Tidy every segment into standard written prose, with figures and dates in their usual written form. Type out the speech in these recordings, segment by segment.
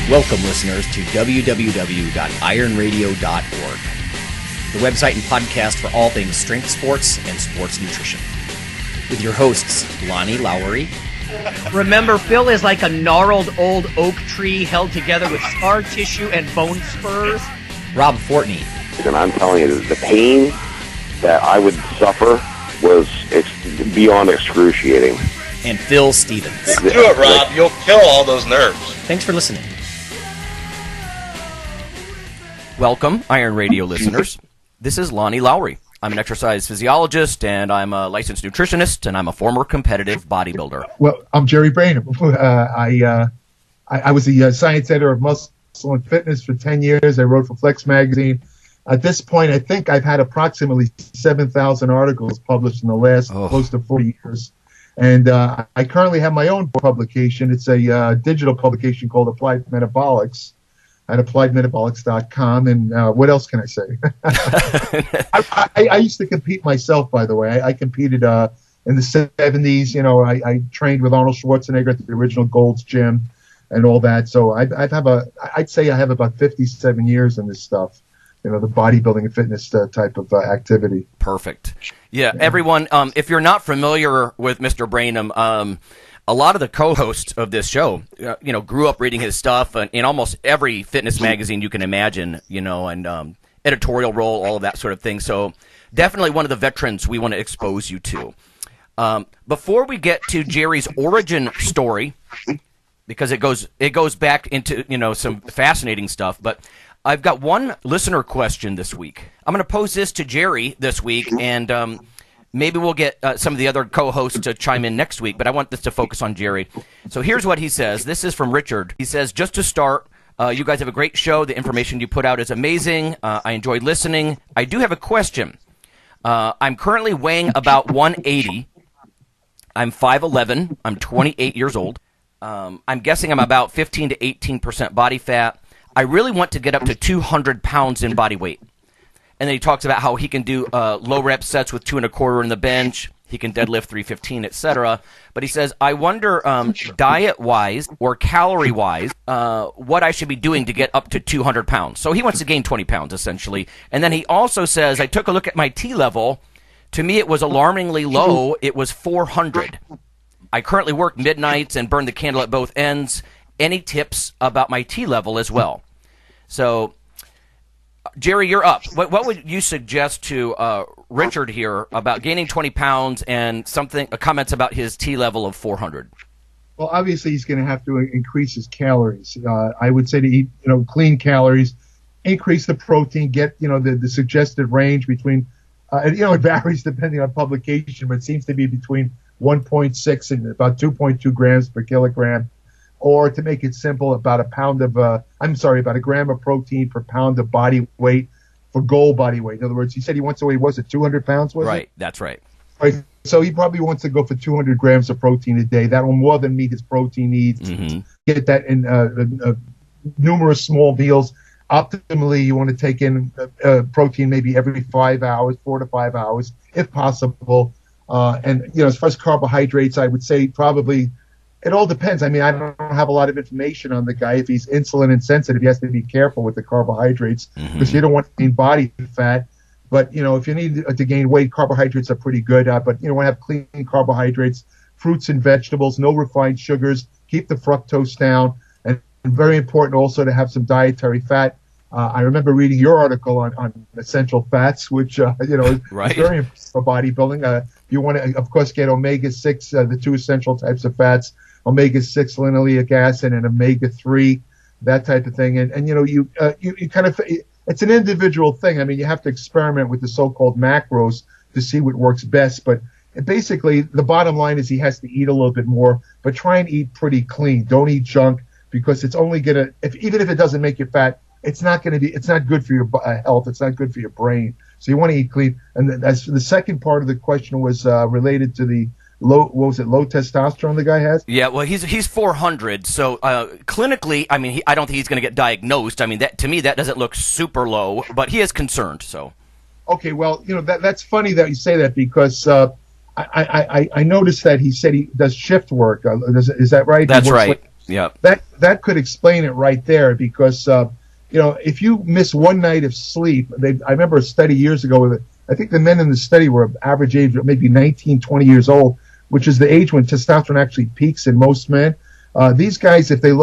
Welcome, listeners, to www.ironradio.org, the website and podcast for all things strength sports and sports nutrition. With your hosts, Lonnie Lowery. Remember, Phil is like a gnarled old oak tree held together with scar tissue and bone spurs. Rob Fortney. And I'm telling you, the pain that I would suffer was beyond excruciating. And Phil Stevens. Do it, Rob. You'll kill all those nerves. Thanks for listening. Welcome, Iron Radio listeners. This is Lonnie Lowery. I'm an exercise physiologist, and I'm a licensed nutritionist, and I'm a former competitive bodybuilder. Well, I'm Jerry Brainum. I was the science editor of Muscle and Fitness for 10 years. I wrote for Flex Magazine. At this point, I think I've had approximately 7,000 articles published in the last close to 40 years. And I currently have my own publication. It's a digital publication called Applied Metabolics at appliedmetabolics.com. And what else can I say? I used to compete myself, by the way. I competed in the 70s. You know, I trained with Arnold Schwarzenegger at the original Gold's Gym and all that. So I'd say I have about 57 years in this stuff. You know, the bodybuilding and fitness type of activity. Perfect. Yeah, everyone, if you're not familiar with Mr. Brainum, a lot of the co-hosts of this show, grew up reading his stuff in almost every fitness magazine you can imagine, and editorial role, all of that sort of thing. So definitely one of the veterans we want to expose you to. Before we get to Jerry's origin story, because it goes back into, some fascinating stuff, but I've got one listener question this week. I'm going to pose this to Jerry this week, and maybe we'll get some of the other co-hosts to chime in next week, but I want this to focus on Jerry. So here's what he says. This is from Richard. He says, just to start, you guys have a great show. The information you put out is amazing. I enjoyed listening. I do have a question. I'm currently weighing about 180. I'm 5'11". I'm 28 years old. I'm guessing I'm about 15 to 18% body fat. I really want to get up to 200 pounds in body weight. And then he talks about how he can do low rep sets with 2 1/4 in the bench. He can deadlift 315, etc. But he says, I wonder, diet-wise or calorie-wise, what I should be doing to get up to 200 pounds. So he wants to gain 20 pounds, essentially. And then he also says, I took a look at my T level. To me, it was alarmingly low. It was 400. I currently work midnights and burn the candle at both ends. Any tips about my T level as well? So, Jerry, you're up. What would you suggest to Richard here about gaining 20 pounds and comments about his T level of 400? Well, obviously he's going to have to increase his calories. I would say to eat, clean calories, increase the protein, get, the suggested range between, it varies depending on publication, but it seems to be between 1.6 and about 2.2 grams per kilogram. Or to make it simple, about a gram of protein per pound of body weight for goal body weight. In other words, he said he wants to weigh, 200 pounds? Right, that's right. Right. So he probably wants to go for 200 grams of protein a day. That will more than meet his protein needs. Mm-hmm. Get that in numerous small meals. Optimally, you want to take in protein maybe every 5 hours, 4 to 5 hours, if possible. And as far as carbohydrates, I would say probably. It all depends. I mean, I don't have a lot of information on the guy. If he's insulin insensitive, he has to be careful with the carbohydrates because you don't want to gain body fat. But, if you need to gain weight, carbohydrates are pretty good. But you want to have clean carbohydrates, fruits and vegetables, no refined sugars, keep the fructose down. And very important also to have some dietary fat. I remember reading your article on essential fats, which, right. is very important for bodybuilding. You want to, of course, get omega-6, the 2 essential types of fats, omega-6 linoleic acid and omega-3, that type of thing. And you kind of, it's an individual thing. I mean, you have to experiment with the so-called macros to see what works best. But basically, the bottom line is he has to eat a little bit more, but try and eat pretty clean. Don't eat junk because it's only going to, even if it doesn't make you fat, it's not good for your health. It's not good for your brain. So you want to eat clean. And as for the second part of the question was related to the low testosterone the guy has? Yeah, well, he's 400. So clinically, I mean, I don't think he's going to get diagnosed. I mean, to me, that doesn't look super low, but he is concerned. So. Okay, well, that's funny that you say that because I noticed that he said he does shift work. Is that right? That's right. Yeah. That could explain it right there, because if you miss one night of sleep, I remember a study years ago. I think the men in the study were average age maybe 19, 20 years old, which is the age when testosterone actually peaks in most men. These guys, if they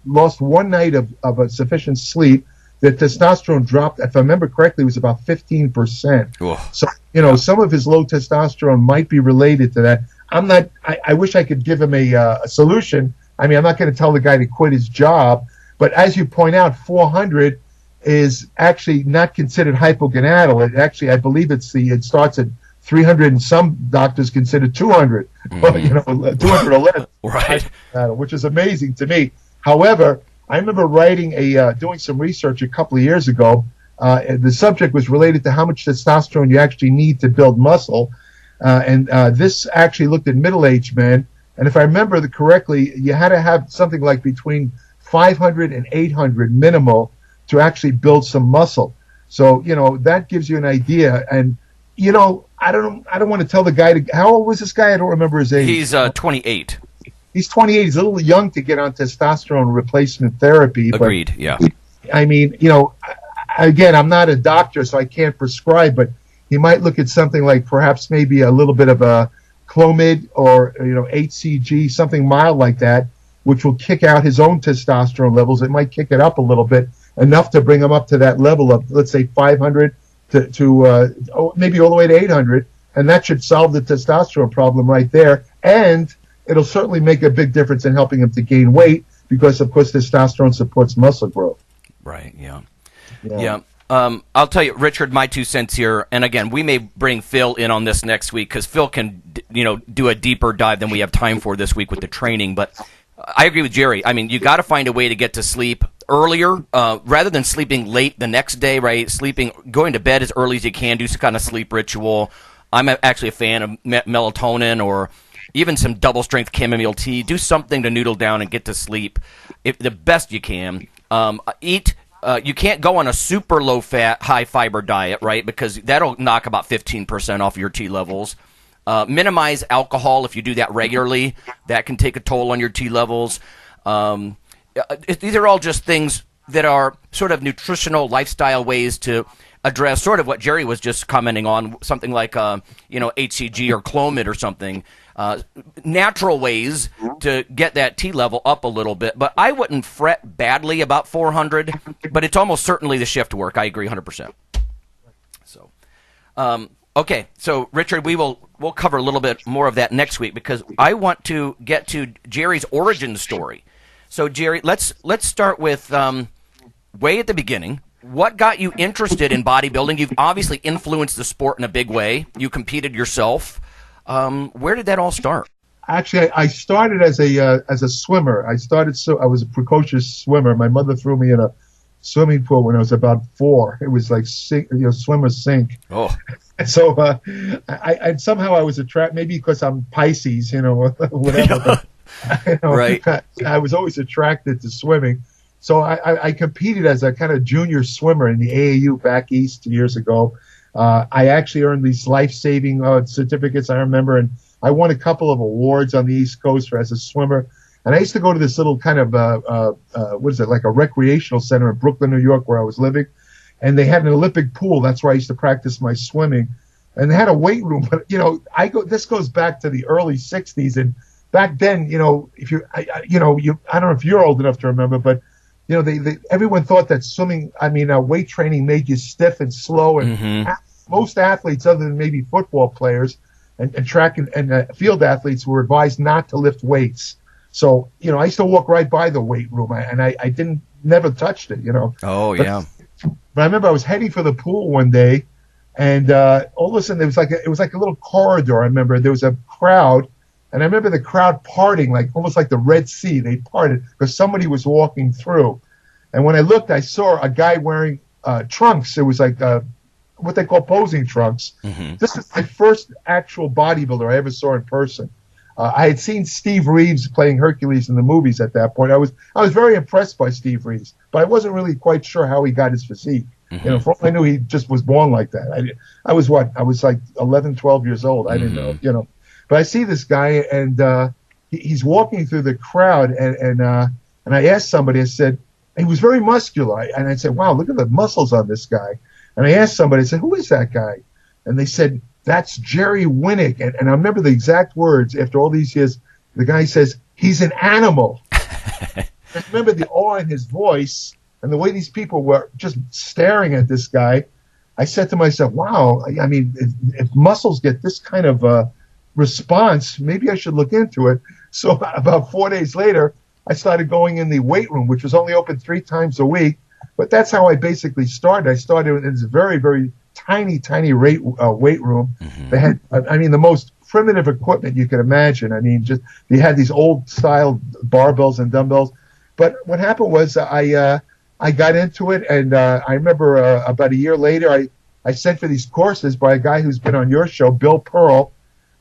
lost one night of a sufficient sleep, their testosterone dropped. If I remember correctly, it was about 15%. Oh. So some of his low testosterone might be related to that. I wish I could give him a solution. I mean, I'm not going to tell the guy to quit his job, but as you point out, 400 is actually not considered hypogonadal. It actually, I believe it starts at 300, and some doctors consider 200. 211. Right. Which is amazing to me. However, I remember doing some research a couple of years ago. The subject was related to how much testosterone you actually need to build muscle. And this actually looked at middle-aged men. And if I remember correctly, you had to have something like between 500 and 800 minimal to actually build some muscle. So, that gives you an idea. And, I don't want to tell the guy how old was this guy? I don't remember his age. He's 28. He's 28. He's a little young to get on testosterone replacement therapy. Agreed, yeah. I mean, again, I'm not a doctor, so I can't prescribe, but he might look at something like perhaps maybe a little bit of a Clomid or, 8CG, something mild like that, which will kick out his own testosterone levels. It might kick it up a little bit, enough to bring him up to that level of, let's say, 500 to maybe all the way to 800, and that should solve the testosterone problem right there. And it'll certainly make a big difference in helping him to gain weight, because, of course, testosterone supports muscle growth. Right, yeah. I'll tell you, Richard, my 2 cents here, and again, we may bring Phil in on this next week, because Phil can, do a deeper dive than we have time for this week with the training, but I agree with Jerry. I mean, you got to find a way to get to sleep earlier, rather than sleeping late the next day, right? Going to bed as early as you can, do some kind of sleep ritual. I'm actually a fan of melatonin, or even some double-strength chamomile tea. Do something to noodle down and get to sleep the best you can. Eat. You can't go on a super low-fat, high-fiber diet, right? Because that'll knock about 15% off your T levels. Minimize alcohol if you do that regularly. That can take a toll on your T levels. These are all just things that are sort of nutritional lifestyle ways to address sort of what Jerry was just commenting on, something like HCG or Clomid or something. Natural ways to get that T level up a little bit. But I wouldn't fret badly about 400, but it's almost certainly the shift work. I agree 100%. So, okay. So, Richard, we'll cover a little bit more of that next week, because I want to get to Jerry's origin story. So, Jerry, let's start with way at the beginning. What got you interested in bodybuilding? You've obviously influenced the sport in a big way. You competed yourself. Where did that all start? Actually, I started as a swimmer. I was a precocious swimmer. My mother threw me in a swimming pool when I was about 4. It was like swimmer sink. Oh. So I somehow I was attracted, maybe because I'm Pisces, whatever. Right. I was always attracted to swimming. So I competed as a kind of junior swimmer in the AAU back east years ago. I actually earned these life-saving certificates, I remember, and I won a couple of awards on the East Coast as a swimmer. And I used to go to this little kind of, like a recreational center in Brooklyn, New York, where I was living. And they had an Olympic pool. That's where I used to practice my swimming. And they had a weight room. But, this goes back to the early 60s. And back then, I don't know if you're old enough to remember, but, everyone thought that weight training made you stiff and slow. And most athletes, other than maybe football players and track and field athletes, were advised not to lift weights. So, I used to walk right by the weight room, and I never touched it, Oh, yeah. But I remember I was heading for the pool one day, and all of a sudden it was like a little corridor. I remember there was a crowd, and I remember the crowd parting, almost like the Red Sea. They parted because somebody was walking through. And when I looked, I saw a guy wearing trunks. It was like what they call posing trunks. Mm-hmm. This is the first actual bodybuilder I ever saw in person. I had seen Steve Reeves playing Hercules in the movies at that point. I was very impressed by Steve Reeves, but I wasn't really quite sure how he got his physique. Mm-hmm. For all I knew, he just was born like that. I was like 11, 12 years old. I didn't know, But I see this guy, and he's walking through the crowd, and I asked somebody, I said, he was very muscular, and I said, wow, look at the muscles on this guy. And I asked somebody, I said, who is that guy? And they said, that's Jerry Winnick. And I remember the exact words after all these years. The guy says, he's an animal. I remember the awe in his voice and the way these people were just staring at this guy. I said to myself, wow, I mean, if muscles get this kind of response, maybe I should look into it. So about 4 days later, I started going in the weight room, which was only open 3 times a week. But that's how I basically started. I started in this very, very tiny weight room. Mm-hmm. They had, I mean, the most primitive equipment you could imagine. I mean, just they had these old style barbells and dumbbells. But what happened was I got into it, and I remember about a year later, I sent for these courses by a guy who's been on your show, Bill Pearl.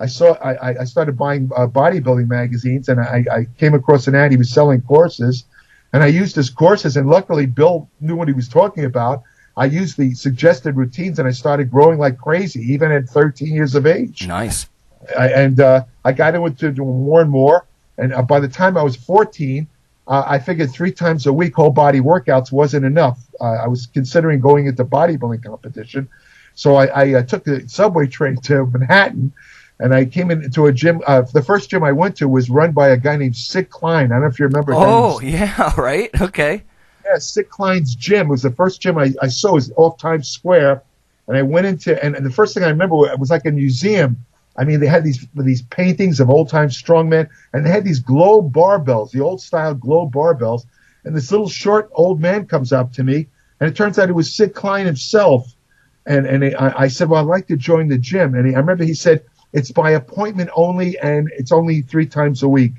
I started buying bodybuilding magazines, and I came across an ad. He was selling courses. And I used his courses, and luckily Bill knew what he was talking about. I used the suggested routines, and I started growing like crazy, even at 13 years of age. Nice. I got into doing more and more. And by the time I was 14, I figured 3 times a week whole body workouts wasn't enough. I was considering going into bodybuilding competition. So I took the subway train to Manhattan, and I came into a gym. The first gym I went to was run by a guy named Sid Klein. I don't know if you remember. Oh, yeah, right. Okay. Yeah, Sid Klein's gym was the first gym I saw. It was off Times Square. And I went into, and the first thing I remember was like a museum. I mean, they had these paintings of old-time strongmen, and they had these globe barbells, the old-style globe barbells. And this little short old man comes up to me, and it turns out it was Sid Klein himself. And I said, well, I'd like to join the gym. And I remember he said, it's by appointment only, and it's only 3 times a week.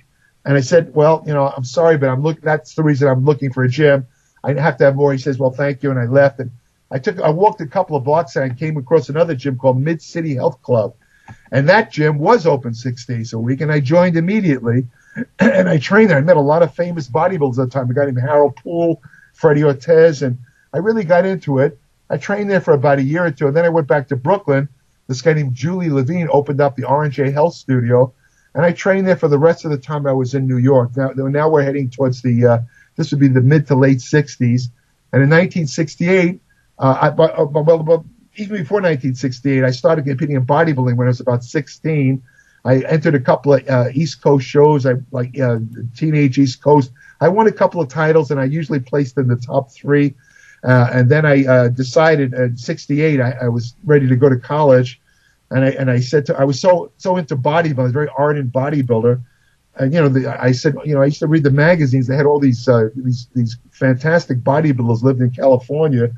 And I said, well, I'm sorry, but that's the reason I'm looking for a gym. I have to have more. He says, well, thank you. And I left. And I walked a couple of blocks, and I came across another gym called Mid-City Health Club. And that gym was open 6 days a week, and I joined immediately. And I trained there. I met a lot of famous bodybuilders at the time. A guy named Harold Poole, Freddie Ortez, and I really got into it. I trained there for about a year or two, and then I went back to Brooklyn. This guy named Julie Levine opened up the R&J Health Studio, and I trained there for the rest of the time I was in New York. Now we're heading towards this would be the mid to late 60s. And in 1968, even before 1968, I started competing in bodybuilding when I was about 16. I entered a couple of East Coast shows, Teenage East Coast. I won a couple of titles, and I usually placed in the top 3. And then I decided in 68 I was ready to go to college, and I said I was so into bodybuilding, I was a very ardent bodybuilder, and I said I used to read the magazines. They had all these fantastic bodybuilders lived in California.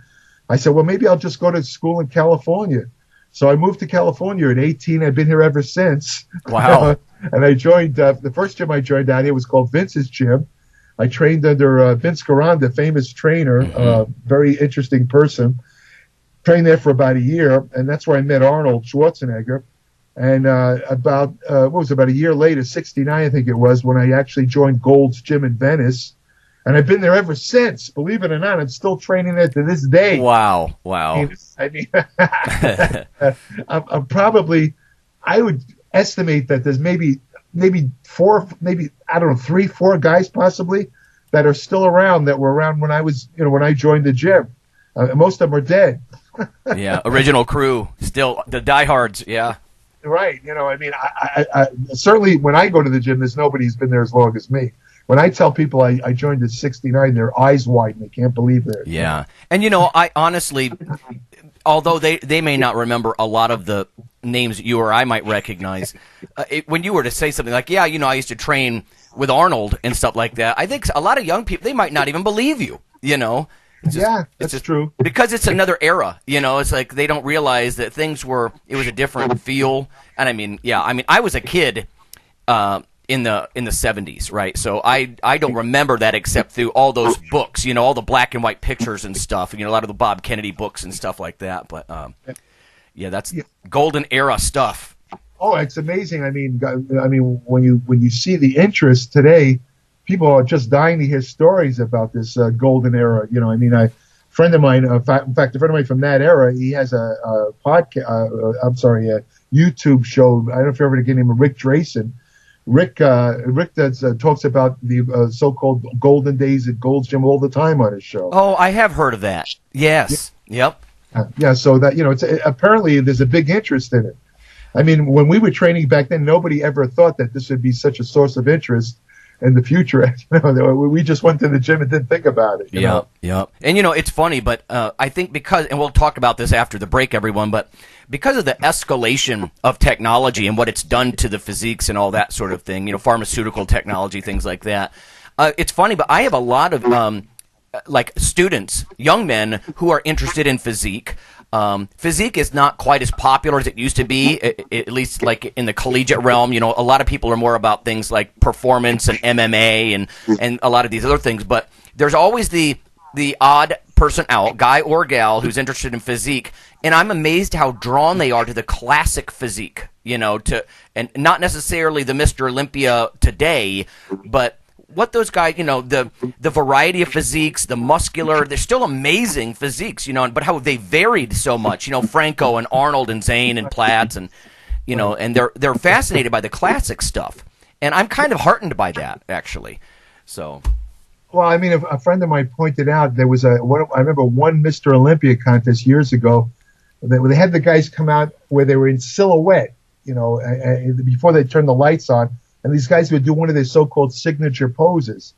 I said, well, maybe I'll just go to school in California. So I moved to California at 18. I've been here ever since. Wow. And I joined the first gym I joined out here was called Vince's Gym. I trained under Vince Garanda, famous trainer, very interesting person. Trained there for about a year, and that's where I met Arnold Schwarzenegger. And about a year later, 69, I think it was, when I actually joined Gold's Gym in Venice. And I've been there ever since. Believe it or not, I'm still training there to this day. Wow. I mean I'm probably, I would estimate that there's maybe 3, 4 guys possibly that are still around that were around when I was, when I joined the gym. Most of them are dead. Yeah, original crew, still the diehards. Yeah, right. I certainly when I go to the gym, there's nobody who's been there as long as me. When I tell people I joined at 69, their eyes widen. They can't believe it. Yeah, and I honestly, although they may not remember a lot of the names you or I might recognize, when you were to say something like, yeah, I used to train with Arnold and stuff like that, I think a lot of young people, they might not even believe you, That's true. Because it's another era, it's like they don't realize that it was a different feel. And I was a kid in the 70s, right? So I don't remember that except through all those books, all the black and white pictures and stuff, a lot of the Bob Kennedy books and stuff like that. But that's golden era stuff. Oh, it's amazing. I mean, when you see the interest today, people are just dying to hear stories about this golden era. A friend of mine, in fact, a friend of mine from that era, he has a YouTube show. I don't know if you ever get him, Rick Drayson, Rick talks about the so-called golden days at Gold's Gym all the time on his show. Oh, I have heard of that. Yes. Yep. Yeah, so that, it's apparently there's a big interest in it. I mean, when we were training back then, nobody ever thought that this would be such a source of interest in the future. We just went to the gym and didn't think about it. Yeah. And it's funny, but I think because, and we'll talk about this after the break, everyone, but because of the escalation of technology and what it's done to the physiques and all that sort of thing, pharmaceutical technology, things like that. It's funny, but I have a lot of students, young men who are interested in physique. Physique is not quite as popular as it used to be, at least like in the collegiate realm. A lot of people are more about things like performance and MMA and a lot of these other things. But there's always the odd person out, guy or gal, who's interested in physique. And I'm amazed how drawn they are to the classic physique, and not necessarily the Mr. Olympia today, but what those guys, the variety of physiques, the muscular, they're still amazing physiques, but how they varied so much, Franco and Arnold and Zane and Platts and, and they're fascinated by the classic stuff. And I'm kind of heartened by that, actually. So. Well, I mean, a friend of mine pointed out there was I remember one Mr. Olympia contest years ago. They had the guys come out where they were in silhouette, before they turned the lights on. And these guys would do one of their so-called signature poses.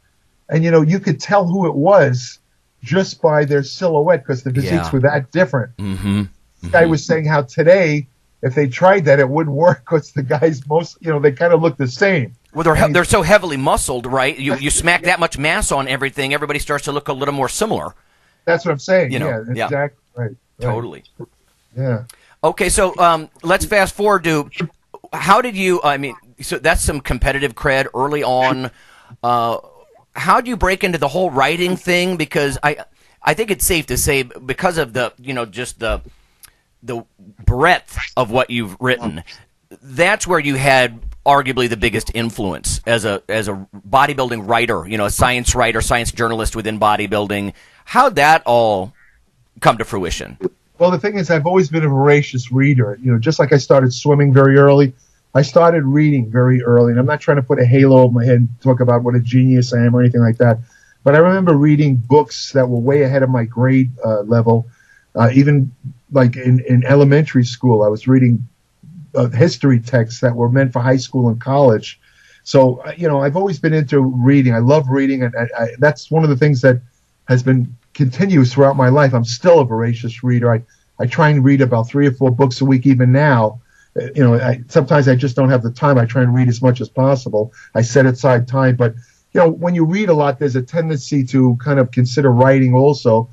And, you could tell who it was just by their silhouette because the physiques were that different. Mm-hmm. This guy was saying how today, if they tried that, it wouldn't work because the guys they kind of look the same. Well, they're so heavily muscled, right? You smack that much mass on everything, everybody starts to look a little more similar. That's what I'm saying. Exactly. Right. Totally. Yeah. Okay, so let's fast forward to how did you, so that's some competitive cred early on. How do you break into the whole writing thing? Because I think it's safe to say because of the, just the breadth of what you've written, that's where you had arguably the biggest influence as a bodybuilding writer, a science writer, science journalist within bodybuilding. How'd that all come to fruition? Well, the thing is, I've always been a voracious reader. Just like I started swimming very early, I started reading very early. And I'm not trying to put a halo over my head and talk about what a genius I am or anything like that. But I remember reading books that were way ahead of my grade level. Even like in elementary school, I was reading history texts that were meant for high school and college. So, I've always been into reading. I love reading. And that's one of the things that has been continuous throughout my life. I'm still a voracious reader. I try and read about 3 or 4 books a week even now. Sometimes I just don't have the time. I try and read as much as possible. I set aside time. But, when you read a lot, there's a tendency to kind of consider writing also.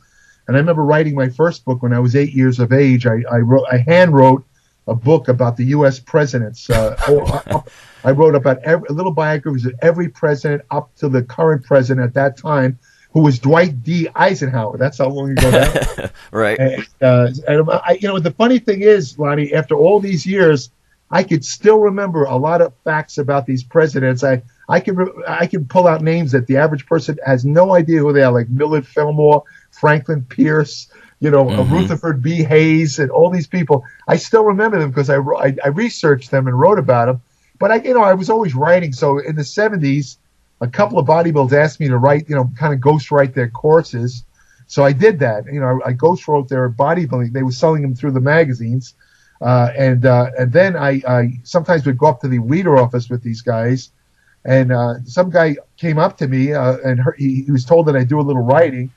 And I remember writing my first book when I was 8 years of age. I hand wrote a book about the U.S. presidents. I wrote about a little biographies of every president up to the current president at that time, who was Dwight D. Eisenhower. That's how long ago that was. Right. And the funny thing is, Lonnie, after all these years, I could still remember a lot of facts about these presidents. I can pull out names that the average person has no idea who they are, like Millard Fillmore, Franklin Pierce, Rutherford B. Hayes, and all these people. I still remember them because I researched them and wrote about them. But I was always writing. So in the 70s, a couple of bodybuilders asked me to write, kind of ghostwrite their courses. So I did that. I ghostwrote their bodybuilding. They were selling them through the magazines. And then I sometimes would go up to the reader office with these guys. And some guy came up to me and he was told that I do a little writing.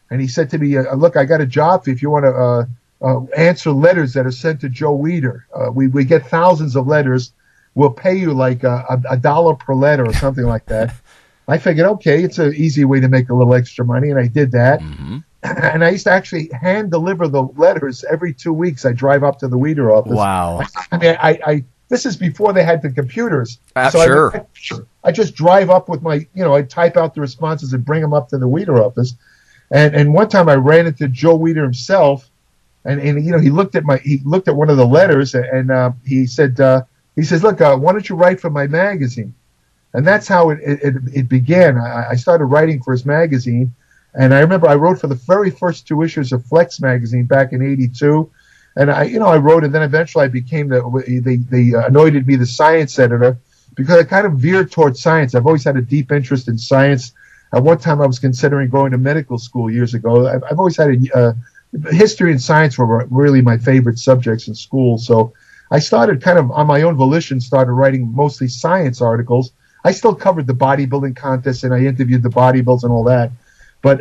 And he said to me, look, I got a job for you if you want to answer letters that are sent to Joe Weider. We get thousands of letters. We'll pay you like $1 per letter or something like that. I figured, okay, it's an easy way to make a little extra money, and I did that. Mm-hmm. And I used to actually hand deliver the letters every 2 weeks. I drive up to the Weider office. Wow. This is before they had the computers. Sure. I just drive up with my, I type out the responses and bring them up to the Weider office. And one time I ran into Joe Weider himself, and he looked at one of the letters, and he said, look, why don't you write for my magazine? And that's how it began. I started writing for his magazine, and I remember I wrote for the very first 2 issues of Flex magazine back in '82, and I wrote, and then eventually I became they anointed me the science editor because I kind of veered towards science. I've always had a deep interest in science. At one time, I was considering going to medical school years ago. I've always had history and science were really my favorite subjects in school. So I started kind of on my own volition, started writing mostly science articles. I still covered the bodybuilding contest, and I interviewed the bodybuilders and all that. But,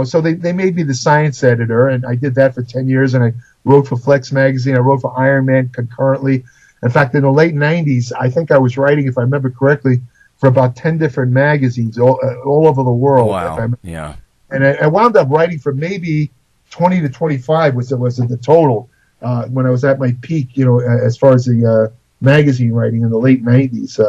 so they made me the science editor, and I did that for 10 years, and I wrote for Flex Magazine. I wrote for Iron Man concurrently. In fact, in the late 90s, I think I was writing, if I remember correctly, for about 10 different magazines all over the world. Wow, yeah. And I wound up writing for maybe 20 to 25 was the total when I was at my peak, as far as the magazine writing in the late 90s.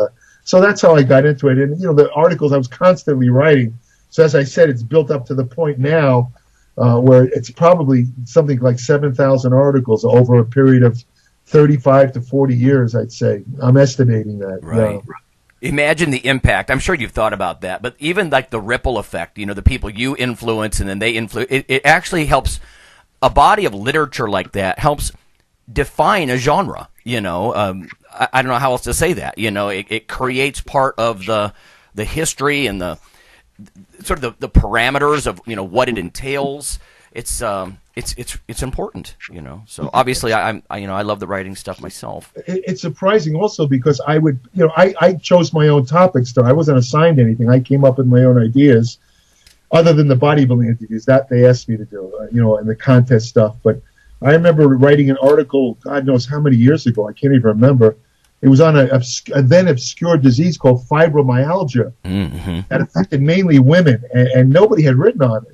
So that's how I got into it. And, the articles I was constantly writing. So as I said, it's built up to the point now where it's probably something like 7,000 articles over a period of 35 to 40 years, I'd say. I'm estimating that. Right. Imagine the impact. I'm sure you've thought about that, but even like the ripple effect, the people you influence and then they influence, it actually helps. A body of literature like that helps define a genre. I don't know how else to say that. It creates part of the history and the sort of the parameters of what it entails. It's important, So obviously, I love the writing stuff myself. It's surprising also because I chose my own topics. I wasn't assigned anything. I came up with my own ideas, other than the bodybuilding interviews that they asked me to do, and the contest stuff. But I remember writing an article, God knows how many years ago. I can't even remember. It was on a then obscure disease called fibromyalgia that affected mainly women, and nobody had written on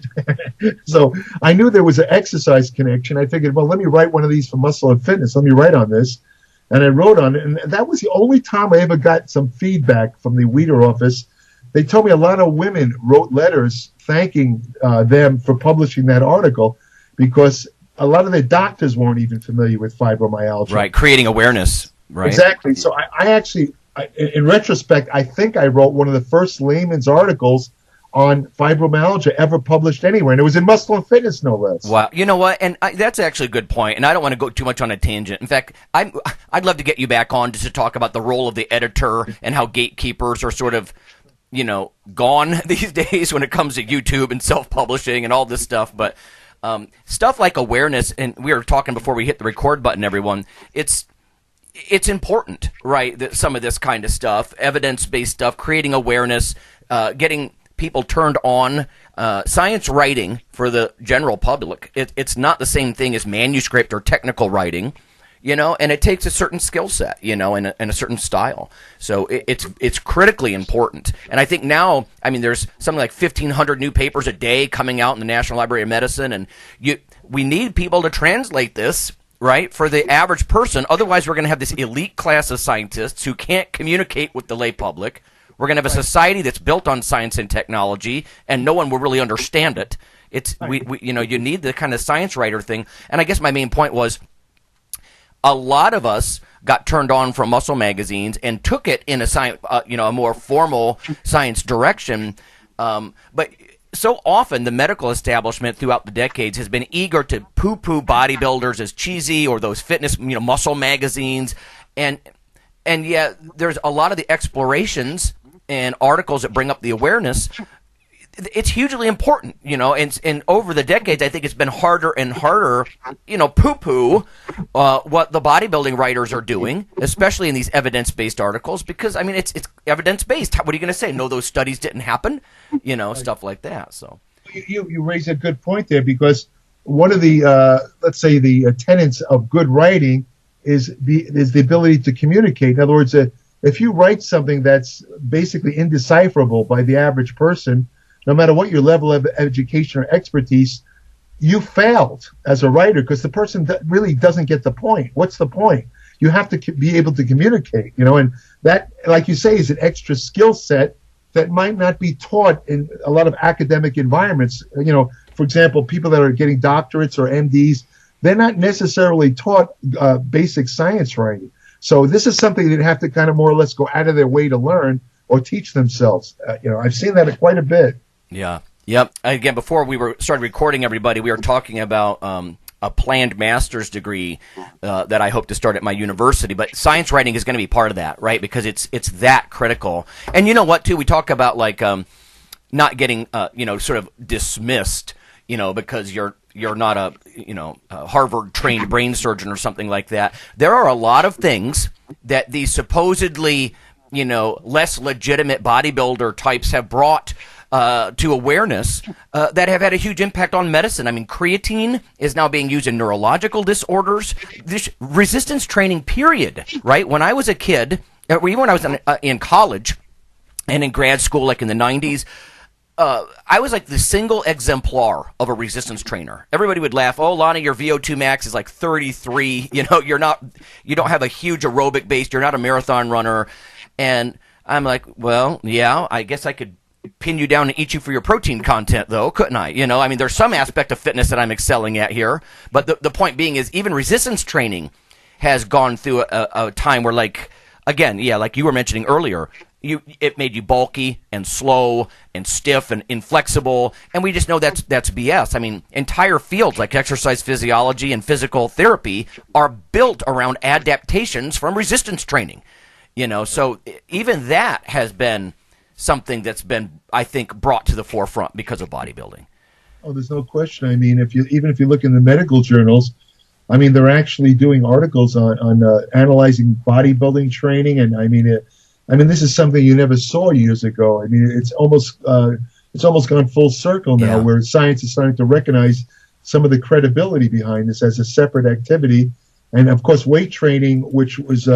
it. So I knew there was an exercise connection. I figured, well, let me write one of these for Muscle and Fitness. Let me write on this. And I wrote on it, and that was the only time I ever got some feedback from the Weider office. They told me a lot of women wrote letters thanking them for publishing that article because a lot of their doctors weren't even familiar with fibromyalgia. Right, creating awareness. Right. Exactly. So I actually, in retrospect, I think I wrote one of the first layman's articles on fibromyalgia ever published anywhere, and it was in Muscle and Fitness, no less. Wow. You know what? And that's actually a good point, and I don't want to go too much on a tangent. In fact, I'd love to get you back on just to talk about the role of the editor and how gatekeepers are sort of, gone these days when it comes to YouTube and self-publishing and all this stuff. But stuff like awareness, and we were talking before we hit the record button, everyone, it's important, right? That some of this kind of stuff, evidence-based stuff, creating awareness, getting people turned on. Science writing for the general public, it's not the same thing as manuscript or technical writing, and it takes a certain skill set, and a certain style. So it's critically important. And I think now, there's something like 1,500 new papers a day coming out in the National Library of Medicine, and we need people to translate this, right, for the average person. Otherwise, we're going to have this elite class of scientists who can't communicate with the lay public. We're going to have a society that's built on science and technology, and no one will really understand it. You need the kind of science writer thing. And I guess my main point was a lot of us got turned on from muscle magazines and took it in a more formal science direction. But so often the medical establishment throughout the decades has been eager to poo-poo bodybuilders as cheesy or those fitness, muscle magazines. And yet there's a lot of the explorations and articles that bring up the awareness. It's hugely important, and over the decades, I think it's been harder and harder, poo-poo what the bodybuilding writers are doing, especially in these evidence-based articles, because, it's evidence-based. What are you going to say? No, those studies didn't happen, stuff like that. So you raise a good point there, because one of the, let's say, the tenets of good writing is the ability to communicate. In other words, if you write something that's basically indecipherable by the average person, no matter what your level of education or expertise, you failed as a writer because the person really doesn't get the point. What's the point? You have to be able to communicate, and that, like you say, is an extra skill set that might not be taught in a lot of academic environments. For example, people that are getting doctorates or MDs, they're not necessarily taught basic science writing. So this is something they'd have to kind of more or less go out of their way to learn or teach themselves. I've seen that quite a bit. Yeah. Yep. Again, before we started recording, everybody, we were talking about a planned master's degree that I hope to start at my university. But science writing is going to be part of that, right? Because it's that critical. And you know what, too? We talk about like not getting sort of dismissed, because you're not a Harvard trained brain surgeon or something like that. There are a lot of things that these supposedly less legitimate bodybuilder types have brought to awareness that have had a huge impact on medicine. I mean, creatine is now being used in neurological disorders. This resistance training, period, right? When I was a kid, even when I was in college and in grad school, like in the 90s, I was like the single exemplar of a resistance trainer. Everybody would laugh. Oh, Lonnie, your VO2 max is like 33. You don't have a huge aerobic base. You're not a marathon runner. And I'm like, well, yeah, I guess I could pin you down and eat you for your protein content, though, couldn't I? I mean, there's some aspect of fitness that I'm excelling at here. But the point being is even resistance training has gone through a time where, like, again, yeah, like you were mentioning earlier, it made you bulky and slow and stiff and inflexible, and we just know that's BS. I mean, entire fields like exercise physiology and physical therapy are built around adaptations from resistance training. So even that has been something that's been, I think, brought to the forefront because of bodybuilding. Oh, there's no question. I mean, if you look in the medical journals, I mean, they're actually doing articles on analyzing bodybuilding training, and I mean, this is something you never saw years ago. I mean, it's almost gone full circle now, where science is starting to recognize some of the credibility behind this as a separate activity. And of course, weight training, which was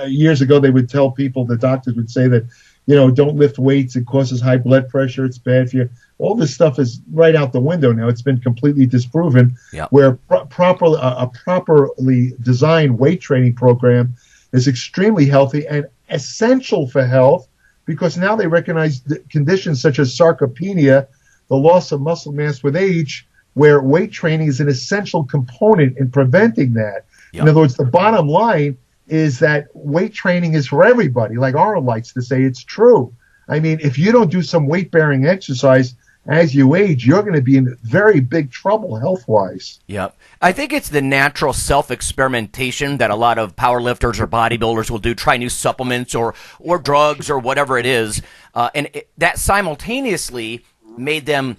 years ago, they would tell people, the doctors would say that, don't lift weights. It causes high blood pressure. It's bad for you. All this stuff is right out the window now. It's been completely disproven. Yep. Where a properly designed weight training program is extremely healthy and essential for health, because now they recognize conditions such as sarcopenia, the loss of muscle mass with age, where weight training is an essential component in preventing that. Yep. In other words, the bottom line is that weight training is for everybody. Like Arnold likes to say, it's true. I mean, if you don't do some weight-bearing exercise as you age, you're going to be in very big trouble health-wise. Yep. I think it's the natural self-experimentation that a lot of powerlifters or bodybuilders will do, try new supplements or drugs or whatever it is. That simultaneously made them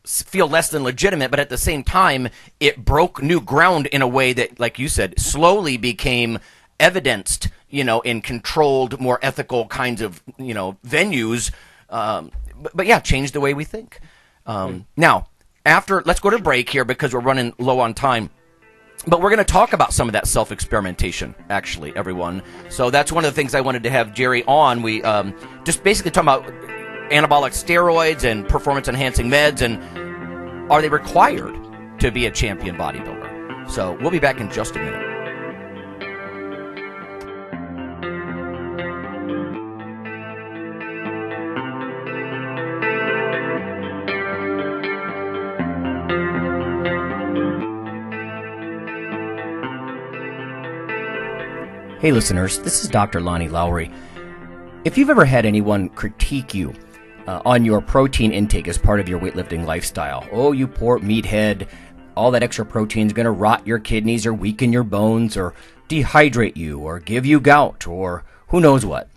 feel less than legitimate, but at the same time, it broke new ground in a way that, like you said, slowly became evidenced, in controlled, more ethical kinds of, venues. But yeah, changed the way we think. Now, let's go to break here because we're running low on time. But we're going to talk about some of that self-experimentation, actually, everyone. So that's one of the things I wanted to have Jerry on. We just basically talking about anabolic steroids and performance-enhancing meds, and are they required to be a champion bodybuilder? So we'll be back in just a minute. Hey listeners, this is Dr. Lonnie Lowery. If you've ever had anyone critique you on your protein intake as part of your weightlifting lifestyle, oh, you poor meathead, all that extra protein is going to rot your kidneys or weaken your bones or dehydrate you or give you gout or who knows what.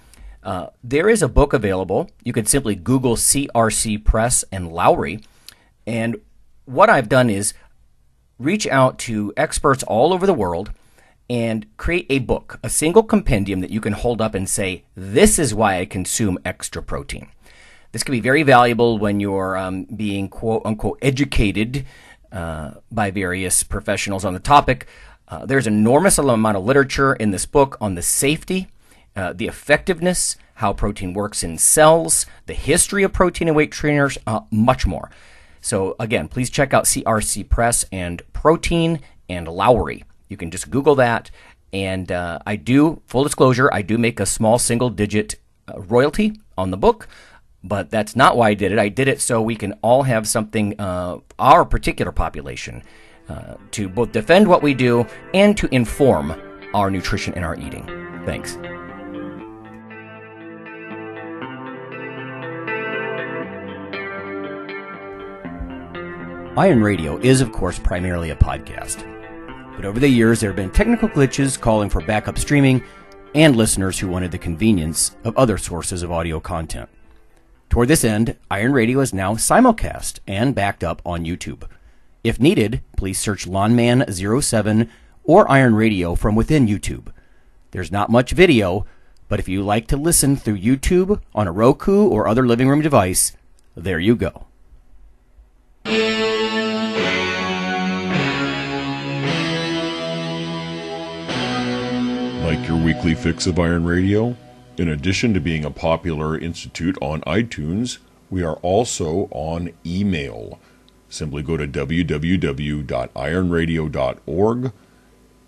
There is a book available. You could simply Google CRC Press and Lowery. And what I've done is reach out to experts all over the world and create a book, a single compendium that you can hold up and say, this is why I consume extra protein. This can be very valuable when you're being quote-unquote educated by various professionals on the topic. There's an enormous amount of literature in this book on the safety, the effectiveness, how protein works in cells, the history of protein and weight trainers, much more. So again, please check out CRC Press and Protein and Lowery. You can just Google that, and I do, full disclosure, I do make a small single-digit royalty on the book, but that's not why I did it. I did it so we can all have something, our particular population, to both defend what we do and to inform our nutrition and our eating. Thanks. IronRadio is, of course, primarily a podcast. But over the years, there have been technical glitches calling for backup streaming and listeners who wanted the convenience of other sources of audio content. Toward this end, IronRadio is now simulcast and backed up on YouTube. If needed, please search Lawnman07 or IronRadio from within YouTube. There's not much video, but if you like to listen through YouTube on a Roku or other living room device, there you go. Like your weekly fix of Iron Radio? In addition to being a popular institute on iTunes, we are also on email. Simply go to www.ironradio.org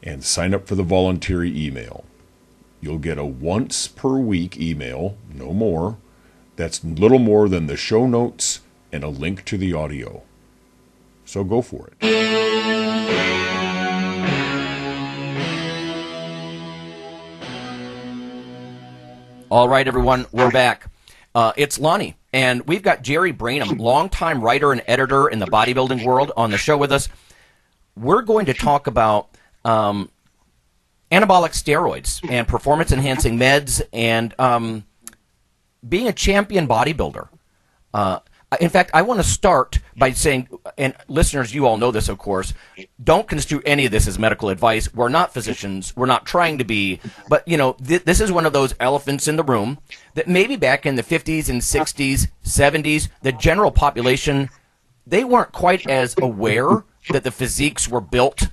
and sign up for the voluntary email. You'll get a once per week email, no more. That's little more than the show notes and a link to the audio. So go for it. All right, everyone, we're back. It's Lonnie, and we've got Jerry Brainum, longtime writer and editor in the bodybuilding world, on the show with us. We're going to talk about anabolic steroids and performance-enhancing meds and being a champion bodybuilder. In fact, I want to start by saying, and listeners, you all know this, of course, don't construe any of this as medical advice. We're not physicians. We're not trying to be. But, you know, this is one of those elephants in the room that maybe back in the 50s and 60s, 70s, the general population, they weren't quite as aware that the physiques were built,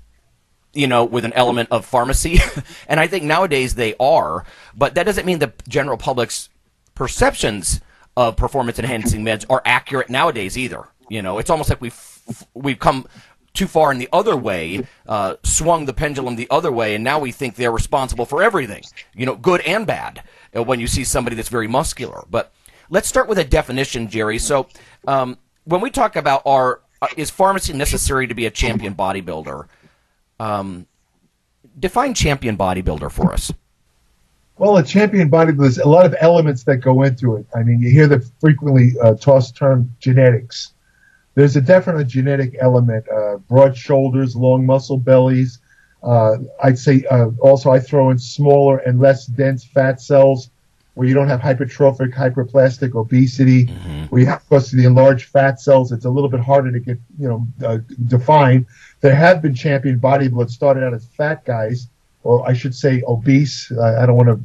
you know, with an element of pharmacy. And I think nowadays they are. But that doesn't mean the general public's perceptions of performance-enhancing meds are accurate nowadays either. You know, it's almost like we've come too far in the other way, swung the pendulum the other way, and now we think they're responsible for everything, you know, good and bad, when you see somebody that's very muscular. But let's start with a definition, Jerry. So when we talk about is pharmacy necessary to be a champion bodybuilder, define champion bodybuilder for us. Well, a champion bodybuilder, there's a lot of elements that go into it. I mean, you hear the frequently tossed term genetics. There's a definite genetic element, broad shoulders, long muscle bellies. I'd say also I throw in smaller and less dense fat cells where you don't have hypertrophic, hyperplastic obesity. Mm-hmm. Where you have, of course, the enlarged fat cells. It's a little bit harder to get, defined. There have been champion bodybuilders that started out as fat guys, or I should say obese. I don't want to,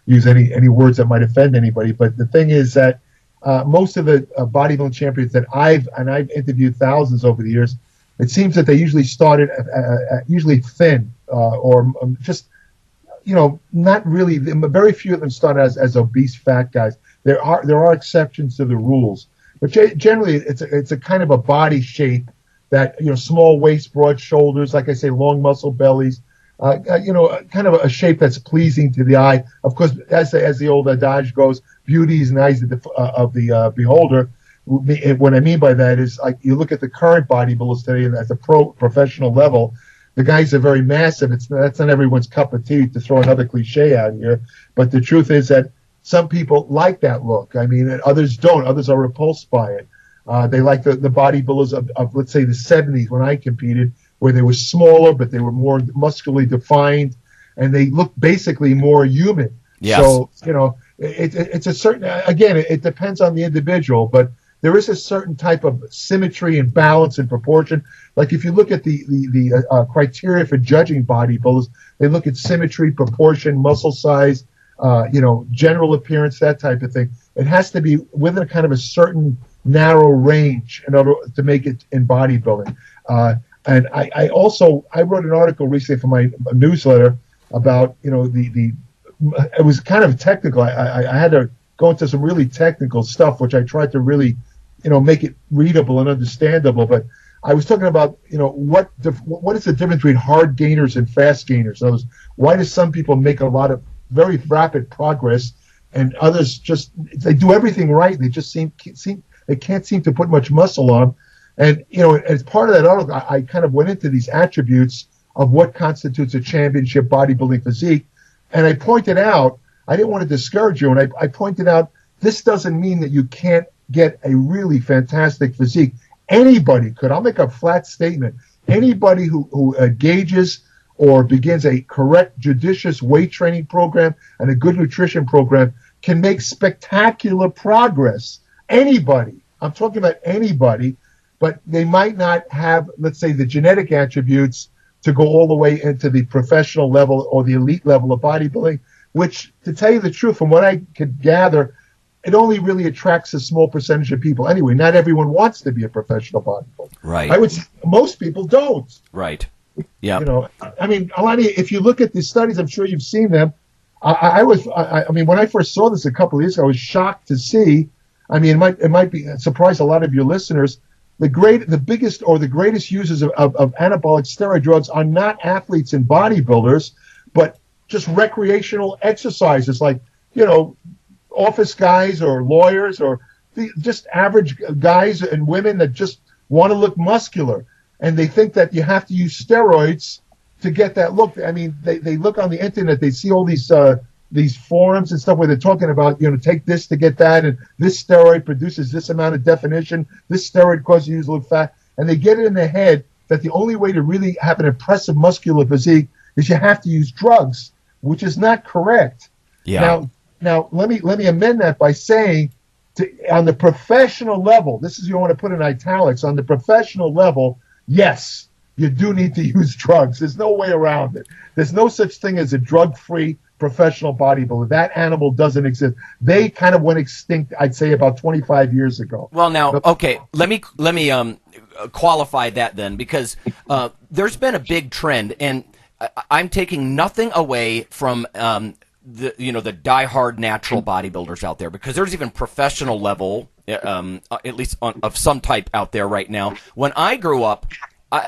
use any words that might offend anybody. But the thing is that most of the bodybuilding champions that I've interviewed thousands over the years, it seems that they usually started usually thin or just, not really. Very few of them started as obese fat guys. There are exceptions to the rules, but generally it's a kind of a body shape that, small waist, broad shoulders, like I say, long muscle bellies. Kind of a shape that's pleasing to the eye. Of course, as the old adage goes, beauty is in the eyes of the beholder. What I mean by that is, like, you look at the current bodybuilders today at the professional level, the guys are very massive. That's not everyone's cup of tea, to throw another cliche out here. But the truth is that some people like that look. I mean, and others don't. Others are repulsed by it. They like the bodybuilders of, let's say, the 70s when I competed, where they were smaller, but they were more muscularly defined, and they looked basically more human. Yes. So, it's a certain, again, it depends on the individual, but there is a certain type of symmetry and balance and proportion. Like if you look at the criteria for judging bodybuilders, they look at symmetry, proportion, muscle size, general appearance, that type of thing. It has to be within a kind of a certain narrow range in order to make it in bodybuilding. And I wrote an article recently for my newsletter about, it was kind of technical. I had to go into some really technical stuff, which I tried to really, make it readable and understandable. But I was talking about, what is the difference between hard gainers and fast gainers? In other words, why do some people make a lot of very rapid progress and others they do everything right? They just they can't seem to put much muscle on. And, as part of that article, I kind of went into these attributes of what constitutes a championship bodybuilding physique. And I pointed out, I didn't want to discourage you, and I pointed out this doesn't mean that you can't get a really fantastic physique. Anybody could. I'll make a flat statement. anybody who engages or begins a correct, judicious weight training program and a good nutrition program can make spectacular progress. Anybody. I'm talking about anybody, but they might not have, let's say, the genetic attributes to go all the way into the professional level or the elite level of bodybuilding, which, to tell you the truth, from what I could gather, it only really attracts a small percentage of people. Anyway, not everyone wants to be a professional bodybuilder. Right. I would say most people don't. Right. Yeah. You know, I mean, Alani, if you look at these studies, I'm sure you've seen them. I mean, when I first saw this a couple of years ago, I was shocked to see. I mean, it might be surprise a lot of your listeners. The biggest or the greatest users of anabolic steroid drugs are not athletes and bodybuilders, but just recreational exercises like, you know, office guys or lawyers or just average guys and women that just want to look muscular. And they think that you have to use steroids to get that look. I mean, they look on the internet, they see all these forums and stuff where they're talking about, you know, take this to get that, and this steroid produces this amount of definition, this steroid causes you to look fat, and they get it in their head that the only way to really have an impressive muscular physique is you have to use drugs, which is not correct. Yeah. Now let me amend that by saying, on the professional level, this is, you want to put in italics, on the professional level, yes, you do need to use drugs. There's no way around it. There's no such thing as a drug-free professional bodybuilder. That animal doesn't exist. They kind of went extinct, I'd say, about 25 years ago. Well, now, okay, let me qualify that then, because there's been a big trend, and I'm taking nothing away from the diehard natural bodybuilders out there, because there's even professional level, at least of some type out there right now. When I grew up,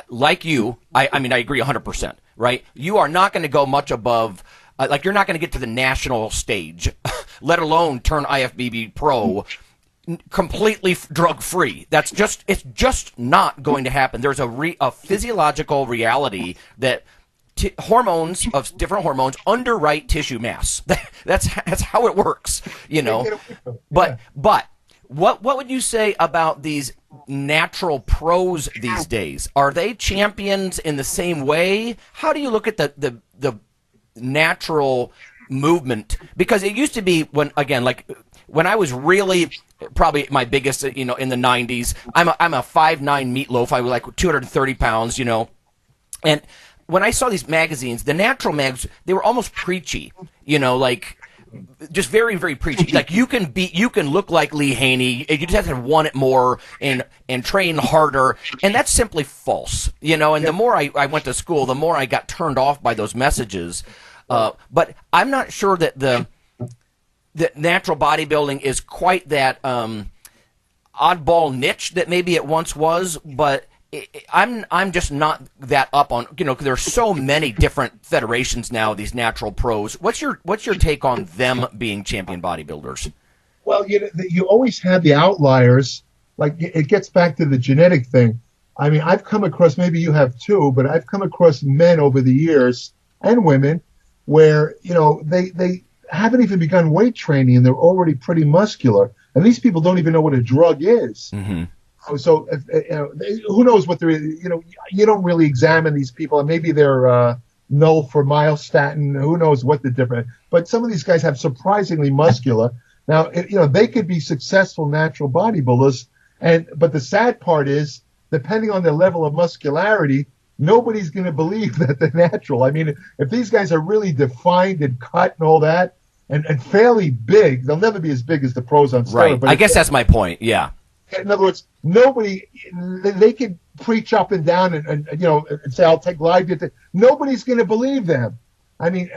like you, I mean, I agree 100%, right? You are not going to go much above, like, you're not going to get to the national stage, let alone turn IFBB pro completely drug-free. It's just not going to happen. There's a physiological reality that hormones of different hormones underwrite tissue mass. That's how it works, you know. But what would you say about these natural pros these days? Are they champions in the same way? How do you look at the natural movement? Because it used to be when I was really probably my biggest, you know, in the 90s. I'm a 5'9" meatloaf. I was like 230 pounds, you know, and when I saw these magazines, the natural mags, they were almost preachy, you know, like just very, very preachy. Like you can look like Lee Haney. You just have to want it more and train harder. And that's simply false, you know, and the more I went to school, the more I got turned off by those messages. But I'm not sure that the natural bodybuilding is quite that oddball niche that maybe it once was, but I'm just not that up on, you know, 'cause there's so many different federations now, these natural pros. What's your take on them being champion bodybuilders? Well, you always have the outliers. Like, it gets back to the genetic thing. I mean, I've come across, maybe you have too, but I've come across men over the years and women where, you know, they haven't even begun weight training and they're already pretty muscular. And these people don't even know what a drug is. Mm-hmm. So, who knows what they're, you know, you don't really examine these people, and maybe they're null for myostatin. Who knows what the difference, but some of these guys have surprisingly muscular. Now, you know, they could be successful natural bodybuilders, but the sad part is, depending on their level of muscularity, nobody's going to believe that they're natural. I mean, if these guys are really defined and cut and all that, and fairly big, they'll never be as big as the pros on steroids. Right. But I guess that's my point. Yeah. In other words, they could preach up and down and you know, and say, I'll take Live. Nobody's going to believe them. I mean,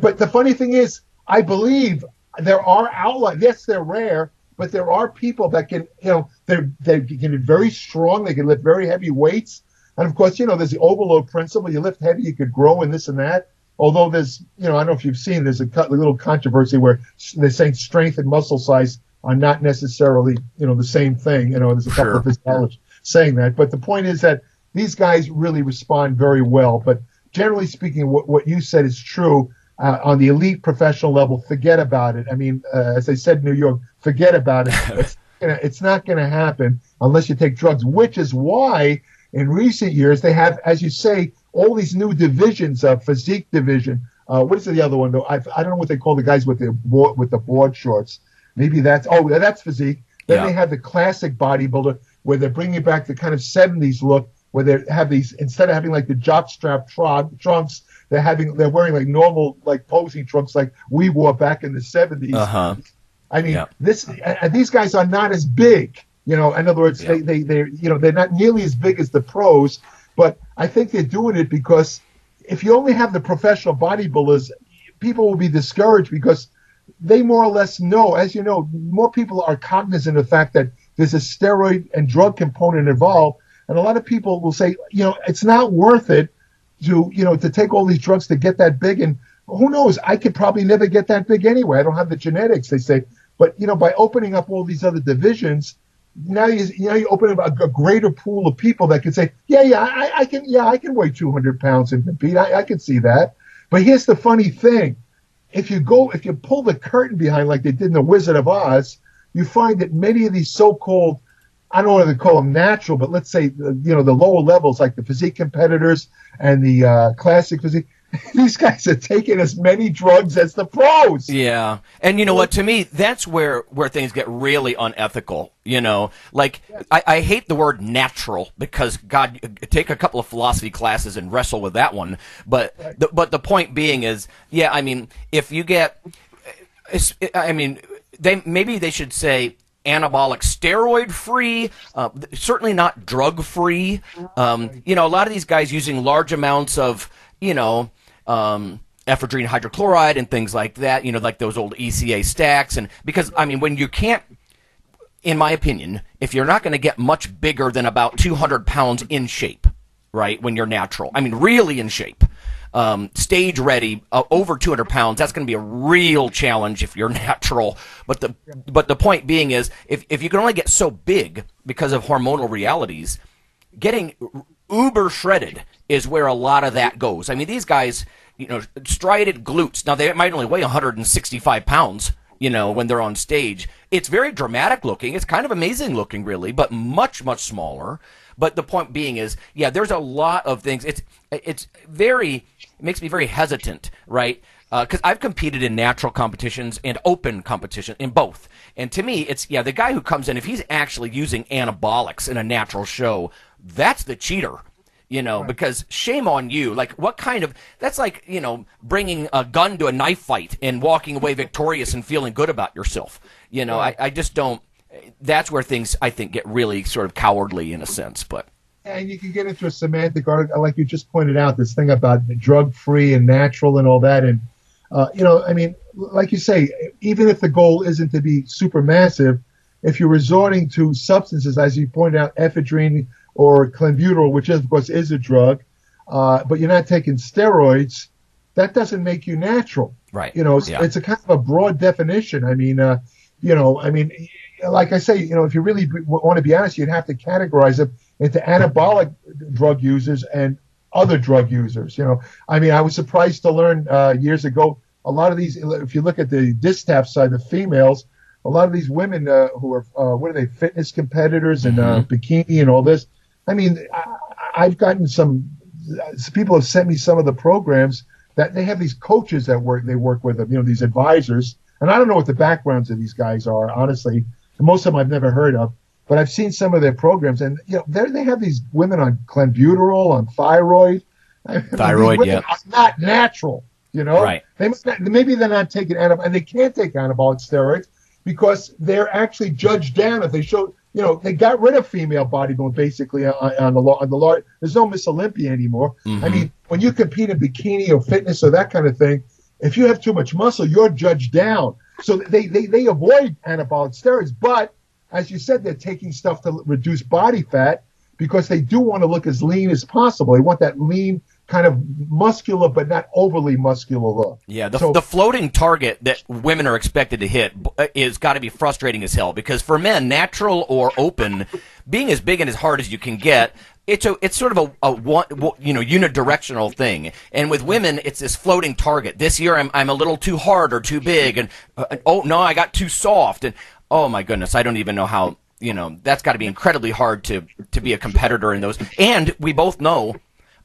but the funny thing is, I believe there are outliers. Yes, they're rare, but there are people that can, you know, they can be very strong. They can lift very heavy weights. And of course, you know, there's the overload principle. You lift heavy, you could grow and this and that. Although there's, you know, I don't know if you've seen, there's a little controversy where they're saying strength and muscle size are not necessarily, you know, the same thing. You know, there's a couple of physiologists saying that. But the point is that these guys really respond very well. But generally speaking, what you said is true. On the elite professional level, forget about it. I mean, as I said in New York, forget about it. It's not going to happen unless you take drugs, which is why in recent years, they have, as you say, all these new divisions of physique division. What is the other one though? I don't know what they call the guys with the board shorts. Maybe that's physique. Then they have the classic bodybuilder where they're bringing back the kind of 70s look where they have these, instead of having like the jockstrap trunks, they're wearing like normal like posing trunks like we wore back in the 70s. I mean, these guys are not as big. In other words, they're not nearly as big as the pros, but I think they're doing it because if you only have the professional bodybuilders, people will be discouraged because they more or less know, as you know, more people are cognizant of the fact that there's a steroid and drug component involved. And a lot of people will say, it's not worth it to take all these drugs to get that big. And who knows, I could probably never get that big anyway. I don't have the genetics, they say. But, by opening up all these other divisions, now you open up a greater pool of people that can say, I can weigh 200 pounds and compete. I can see that. But here's the funny thing. If you pull the curtain behind like they did in The Wizard of Oz, you find that many of these so-called, I don't know whether to call them natural, but let's say, the lower levels like the physique competitors and the classic physique, these guys are taking as many drugs as the pros. Yeah. And you know what? To me, that's where things get really unethical. Like I hate the word natural because, God, take a couple of philosophy classes and wrestle with that one. But the point being is, if you get, they should say anabolic steroid free, certainly not drug free. A lot of these guys using large amounts of, ephedrine hydrochloride and things like that, like those old ECA stacks. And because, when you can't, in my opinion, if you're not going to get much bigger than about 200 pounds in shape, right, when you're natural, really in shape, stage ready, over 200 pounds, that's going to be a real challenge if you're natural. But the point being is, if you can only get so big because of hormonal realities, getting uber shredded is where a lot of that goes. These guys, striated glutes. Now, they might only weigh 165 pounds, when they're on stage. It's very dramatic looking. It's kind of amazing looking, really, but much, much smaller. But the point being is, there's a lot of things. It makes me very hesitant, right? Because I've competed in natural competitions and open competition in both. And to me, it's, the guy who comes in, if he's actually using anabolics in a natural show, that's the cheater, right. Because shame on you. Like, that's like, bringing a gun to a knife fight and walking away victorious and feeling good about yourself. Right. I just don't, that's where things, I think, get really sort of cowardly in a sense, but. And you can get into a semantic article, like you just pointed out, this thing about drug-free and natural and all that. And, like you say, even if the goal isn't to be super massive, if you're resorting to substances, as you pointed out, ephedrine or clenbuterol, which of course is a drug, but you're not taking steroids, that doesn't make you natural. Right. It's a kind of a broad definition. Like I say, if you really want to be honest, you'd have to categorize them into anabolic drug users and other drug users. I was surprised to learn years ago, a lot of these, if you look at the distaff side, the females, a lot of these women who are, fitness competitors and bikini and all this. I've gotten some people have sent me some of the programs that they have these coaches that they work with them, these advisors. And I don't know what the backgrounds of these guys are, honestly. Most of them I've never heard of, but I've seen some of their programs, and they have these women on clenbuterol, on thyroid. Thyroid, are not natural, Right. Maybe they're not taking and they can't take anabolic steroids because they're actually judged down if they show. They got rid of female bodybuilding basically on the law. There's no Miss Olympia anymore. Mm-hmm. When you compete in bikini or fitness or that kind of thing, if you have too much muscle, you're judged down. So they avoid anabolic steroids, but as you said, they're taking stuff to reduce body fat because they do want to look as lean as possible. They want that lean, kind of muscular, but not overly muscular look. Yeah, the floating target that women are expected to hit is got to be frustrating as hell because for men, natural or open, being as big and as hard as you can get, it's sort of a unidirectional thing. And with women, it's this floating target. This year, I'm a little too hard or too big, and oh no, I got too soft, and oh my goodness, I don't even know how that's got to be incredibly hard to be a competitor in those. And we both know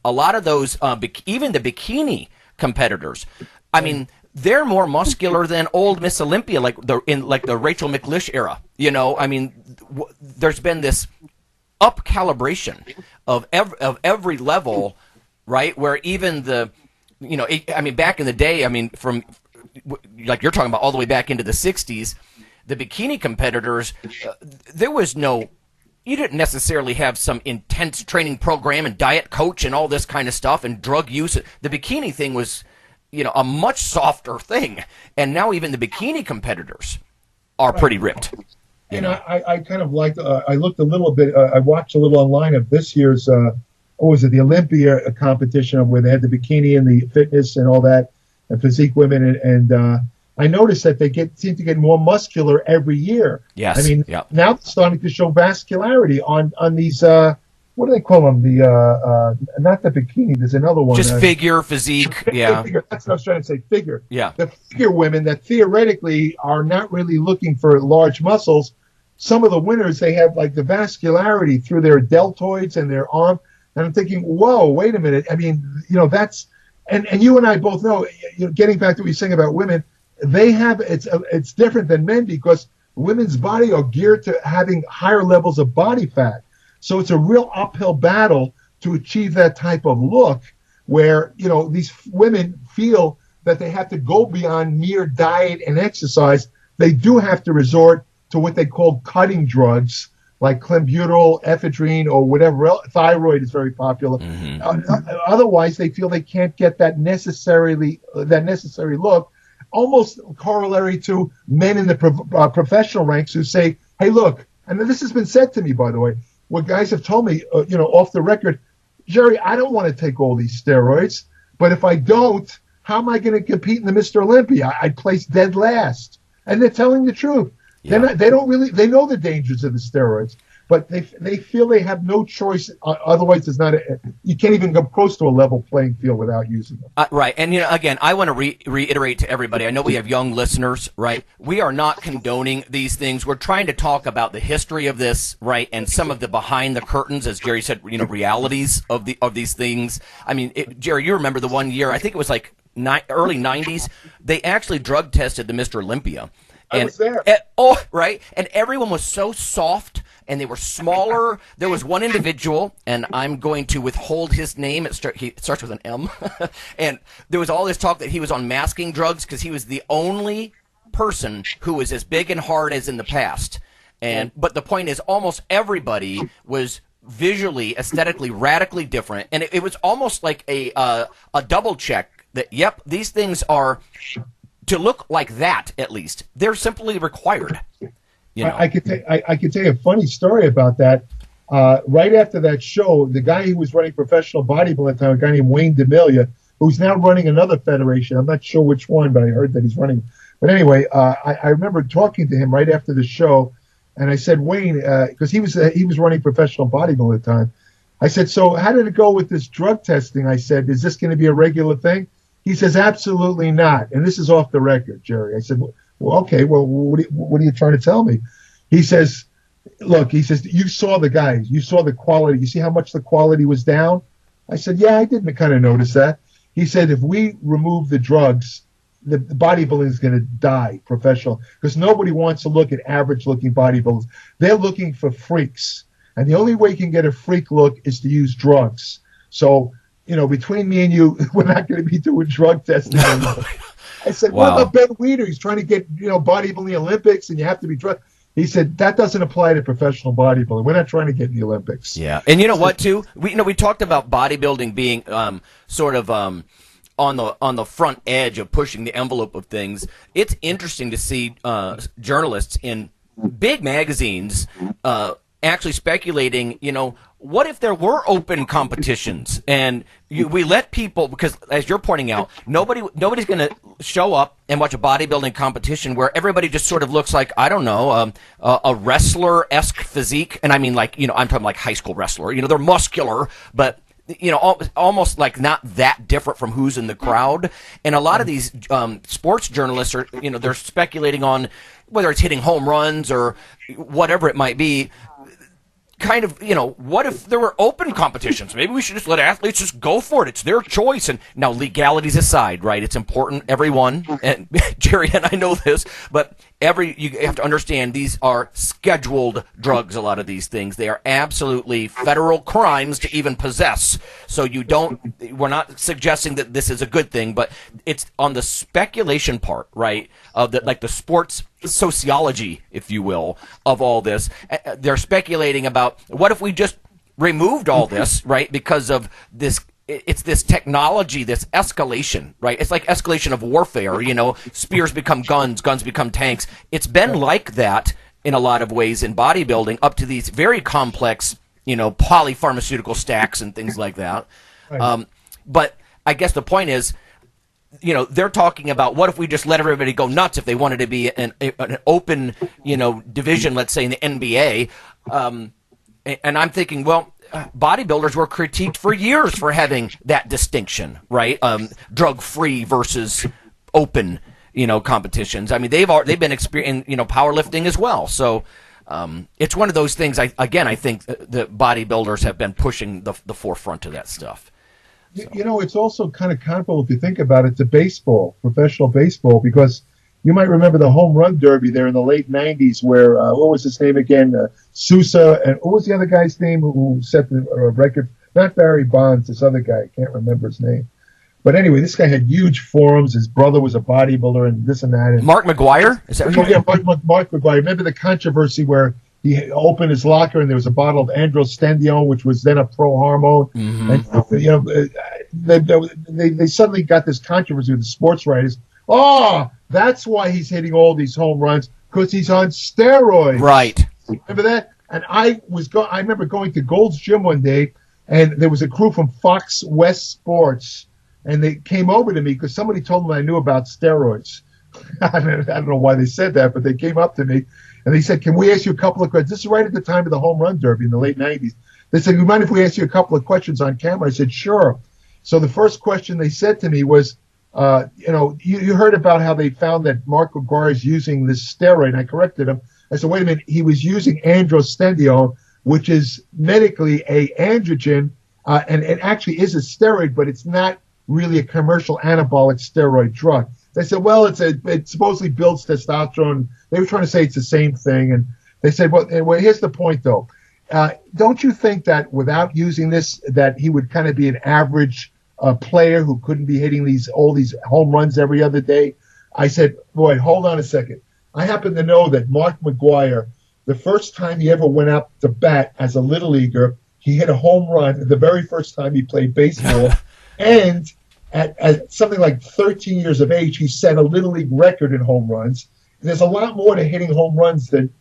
a lot of those, even the bikini competitors, I mean, they're more muscular than old Miss Olympia, like the Rachel McLish era. I mean, there's been this up calibration of every level, right? Where even back in the day, I mean, from like you're talking about all the way back into the 60s, the bikini competitors, there was no, you didn't necessarily have some intense training program and diet coach and all this kind of stuff and drug use. The bikini thing was, a much softer thing. And now even the bikini competitors are pretty ripped. And I kind of liked, I looked a little bit, I watched a little online of this year's, the Olympia competition where they had the bikini and the fitness and all that, and physique women. And I noticed that they seem to get more muscular every year. Yes. I mean, now they're starting to show vascularity on these, what do they call them? Not the bikini. There's another one. Just figure, physique. Yeah. Figure. That's what I was trying to say. Figure. Yeah. The figure women that theoretically are not really looking for large muscles. Some of the winners, they have like the vascularity through their deltoids and their arm. And I'm thinking, whoa, wait a minute. I mean, that's, and you and I both know, getting back to what you're saying about women, they have, it's different than men because women's body are geared to having higher levels of body fat. So it's a real uphill battle to achieve that type of look where, these women feel that they have to go beyond mere diet and exercise. They do have to resort to what they call cutting drugs like clenbuterol, ephedrine, or whatever else. Thyroid is very popular. Mm-hmm. Otherwise, they feel they can't get that necessary look, almost corollary to men in the professional ranks who say, hey, look, and this has been said to me, by the way, what guys have told me, off the record, Jerry, I don't want to take all these steroids, but if I don't, how am I going to compete in the Mr. Olympia? I'd place dead last. And they're telling the truth. Yeah. They know the dangers of the steroids, but they feel they have no choice. Otherwise, you can't even come close to a level playing field without using them. Right. And, again, I want to reiterate to everybody, I know we have young listeners, right? We are not condoning these things. We're trying to talk about the history of this, right? And some of the behind the curtains, as Jerry said, realities of these things. I mean, Jerry, you remember the one year, I think it was like early 90s, they actually drug tested the Mr. Olympia. I was there. Right. And everyone was so soft and they were smaller. There was one individual, and I'm going to withhold his name. He starts with an M. And there was all this talk that he was on masking drugs because he was the only person who was as big and hard as in the past. But the point is almost everybody was visually, aesthetically, radically different. And it was almost like a double check that, yep, these things are... To look like that, at least, they're simply required. I could tell you a funny story about that. Right after that show, the guy who was running professional bodybuilding at the time, a guy named Wayne DeMilia, who's now running another federation. I'm not sure which one, but I heard that he's running. But anyway, I remember talking to him right after the show, and I said, Wayne, because he was running professional bodybuilding at the time. I said, so how did it go with this drug testing? I said, is this going to be a regular thing? He says, absolutely not. And this is off the record, Jerry. I said, well, okay, well, what are you trying to tell me? He says, look, you saw the guys. You saw the quality. You see how much the quality was down? I said, yeah, I did kind of notice that. He said, if we remove the drugs, the bodybuilding is going to die professional because nobody wants to look at average-looking bodybuilders. They're looking for freaks. And the only way you can get a freak look is to use drugs. So... between me and you, we're not going to be doing drug testing anymore. I said, wow. What about Ben Weider? He's trying to get, bodybuilding Olympics, and you have to be drug. He said, that doesn't apply to professional bodybuilding. We're not trying to get in the Olympics. Yeah. And you know what, too? We talked about bodybuilding being sort of on the front edge of pushing the envelope of things. It's interesting to see journalists in big magazines actually speculating, what if there were open competitions and we let people, because as you're pointing out, nobody's going to show up and watch a bodybuilding competition where everybody just sort of looks like, I don't know, a wrestler-esque physique. And I mean, I'm talking like high school wrestler. They're muscular, but almost like not that different from who's in the crowd. And a lot of these sports journalists are, they're speculating on whether it's hitting home runs or whatever it might be. Kind of, what if there were open competitions? Maybe we should just let athletes just go for it. It's their choice. And now, legalities aside, right? It's important, everyone, and Jerry and I know this, but you have to understand these are scheduled drugs, a lot of these things. They are absolutely federal crimes to even possess. So we're not suggesting that this is a good thing, but it's on the speculation part, right? Of the sports sociology, if you will, of all this. They're speculating about what if we just removed all this, right? Because of this, it's this technology, this escalation, right? It's like escalation of warfare, spears become guns, guns become tanks. It's been like that in a lot of ways in bodybuilding up to these very complex, polypharmaceutical stacks and things like that. Right. But I guess the point is, they're talking about what if we just let everybody go nuts if they wanted to be an open, division, let's say in the NBA. And I'm thinking, well, bodybuilders were critiqued for years for having that distinction, right? Drug-free versus open, competitions. I mean, they've been experiencing, powerlifting as well. So it's one of those things. I think the bodybuilders have been pushing the forefront of that stuff. So. It's also kind of comparable, if you think about it, to baseball, professional baseball, because you might remember the home run derby there in the late 90s where, what was his name again? Sousa, and what was the other guy's name who set the record? Not Barry Bonds, this other guy. I can't remember his name. But anyway, this guy had huge forearms. His brother was a bodybuilder and this and that. And, Mark McGwire? Is that what yeah, Mark McGwire. Remember the controversy where he opened his locker and there was a bottle of androstenedione, which was then a pro-hormone. Mm-hmm. And they suddenly got this controversy with the sports writers. Oh, that's why he's hitting all these home runs, because he's on steroids. Right. Remember that? And I remember going to Gold's Gym one day, and there was a crew from Fox West Sports, and they came over to me because somebody told them I knew about steroids. I don't know why they said that, but they came up to me. And they said, can we ask you a couple of questions? This is right at the time of the home run derby in the late 90s. They said, you mind if we ask you a couple of questions on camera? I said, sure. So the first question they said to me was, you heard about how they found that Mark McGwire is using this steroid. And I corrected him. I said, wait a minute. He was using androstenedione, which is medically a androgen, and it actually is a steroid, but it's not really a commercial anabolic steroid drug. They said, well, it supposedly builds testosterone. They were trying to say it's the same thing. And they said, well, here's the point, though. Don't you think that without using this, that he would kind of be an average player who couldn't be hitting all these home runs every other day? I said, boy, hold on a second. I happen to know that Mark McGwire, the first time he ever went out to bat as a little leaguer, he hit a home run the very first time he played baseball. And at something like 13 years of age, he set a little league record in home runs. And there's a lot more to hitting home runs than,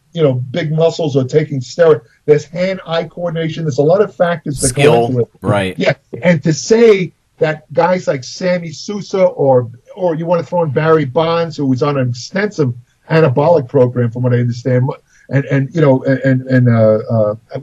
big muscles or taking steroids. There's hand-eye coordination. There's a lot of factors that go into it. Right. Yeah. And to say that guys like Sammy Sousa or you want to throw in Barry Bonds, who was on an extensive anabolic program, from what I understand, and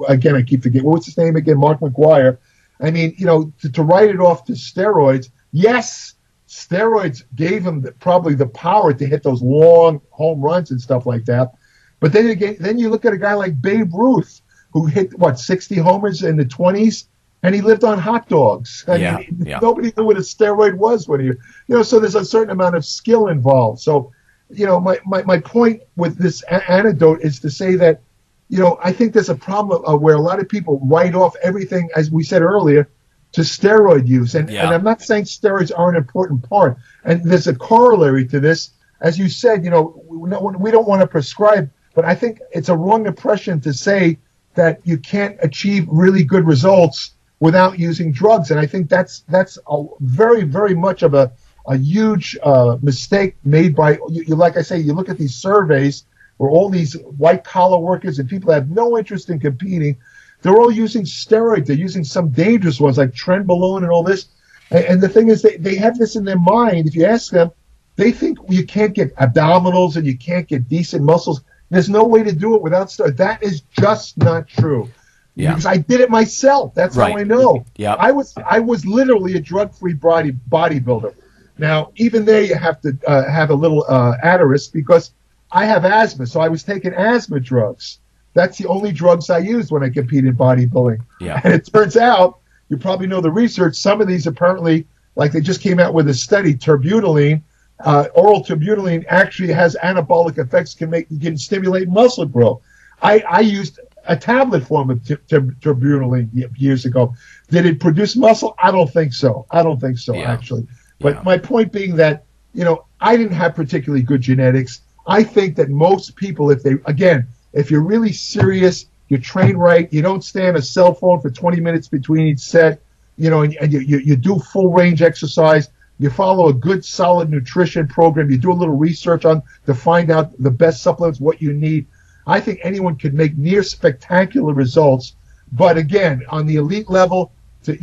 again, I keep forgetting, what's his name again? Mark McGwire. I mean, to write it off to steroids, yes, steroids gave him probably the power to hit those long home runs and stuff like that. But then again, you look at a guy like Babe Ruth, who hit, 60 homers in the 20s, and he lived on hot dogs. Nobody knew what a steroid was when so there's a certain amount of skill involved. So, my point with this anecdote is to say that, I think there's a problem where a lot of people write off everything, as we said earlier, to steroid use. And I'm not saying steroids are an important part. And there's a corollary to this. As you said, we don't want to prescribe, but I think it's a wrong impression to say that you can't achieve really good results without using drugs. And I think that's a very, very much of a huge mistake made by, like I say, you look at these surveys where all these white-collar workers and people have no interest in competing, they're all using steroids. They're using some dangerous ones like Trenbolone and all this. And the thing is, they have this in their mind. If you ask them, they think you can't get abdominals and you can't get decent muscles. There's no way to do it without steroids. That is just not true. Yeah. Because I did it myself. That's Right. how I know. Yeah. I was literally a drug-free bodybuilder. Now, even they have to have a little asterisk because I have asthma, so I was taking asthma drugs. That's the only drugs I used when I competed in bodybuilding. Yeah. And it turns out, you probably know the research, some of these apparently, like they just came out with a study, terbutaline, oral terbutaline actually has anabolic effects, can stimulate muscle growth. I used a tablet form of terbutaline years ago. Did it produce muscle? I don't think so. Actually. But my point being that, I didn't have particularly good genetics. I think that most people, if you're really serious, you train right, you don't stay on a cell phone for 20 minutes between each set, and you do full range exercise, you follow a good solid nutrition program, you do a little research to find out the best supplements, what you need. I think anyone could make near spectacular results. But again, on the elite level, for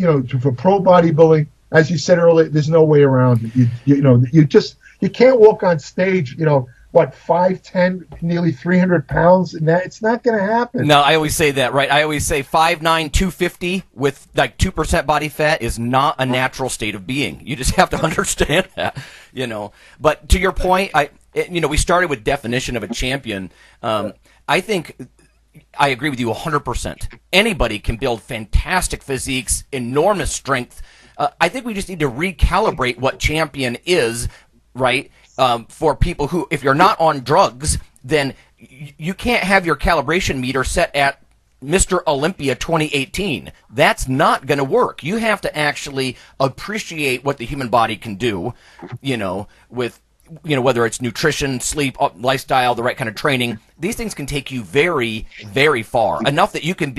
pro bodybuilding, as you said earlier, there's no way around it. You can't walk on stage, 5'10", nearly 300 pounds, and it's not going to happen. No, I always say that, right? I always say 5'9", 250 with like 2% body fat is not a natural state of being. You just have to understand that, But to your point, we started with definition of a champion. I think I agree with you 100%. Anybody can build fantastic physiques, enormous strength. I think we just need to recalibrate what champion is, right? For people who, if you're not on drugs, then you can't have your calibration meter set at Mr. Olympia 2018. That's not going to work. You have to actually appreciate what the human body can do, with, whether it's nutrition, sleep, lifestyle, the right kind of training. These things can take you very, very far. Enough that you can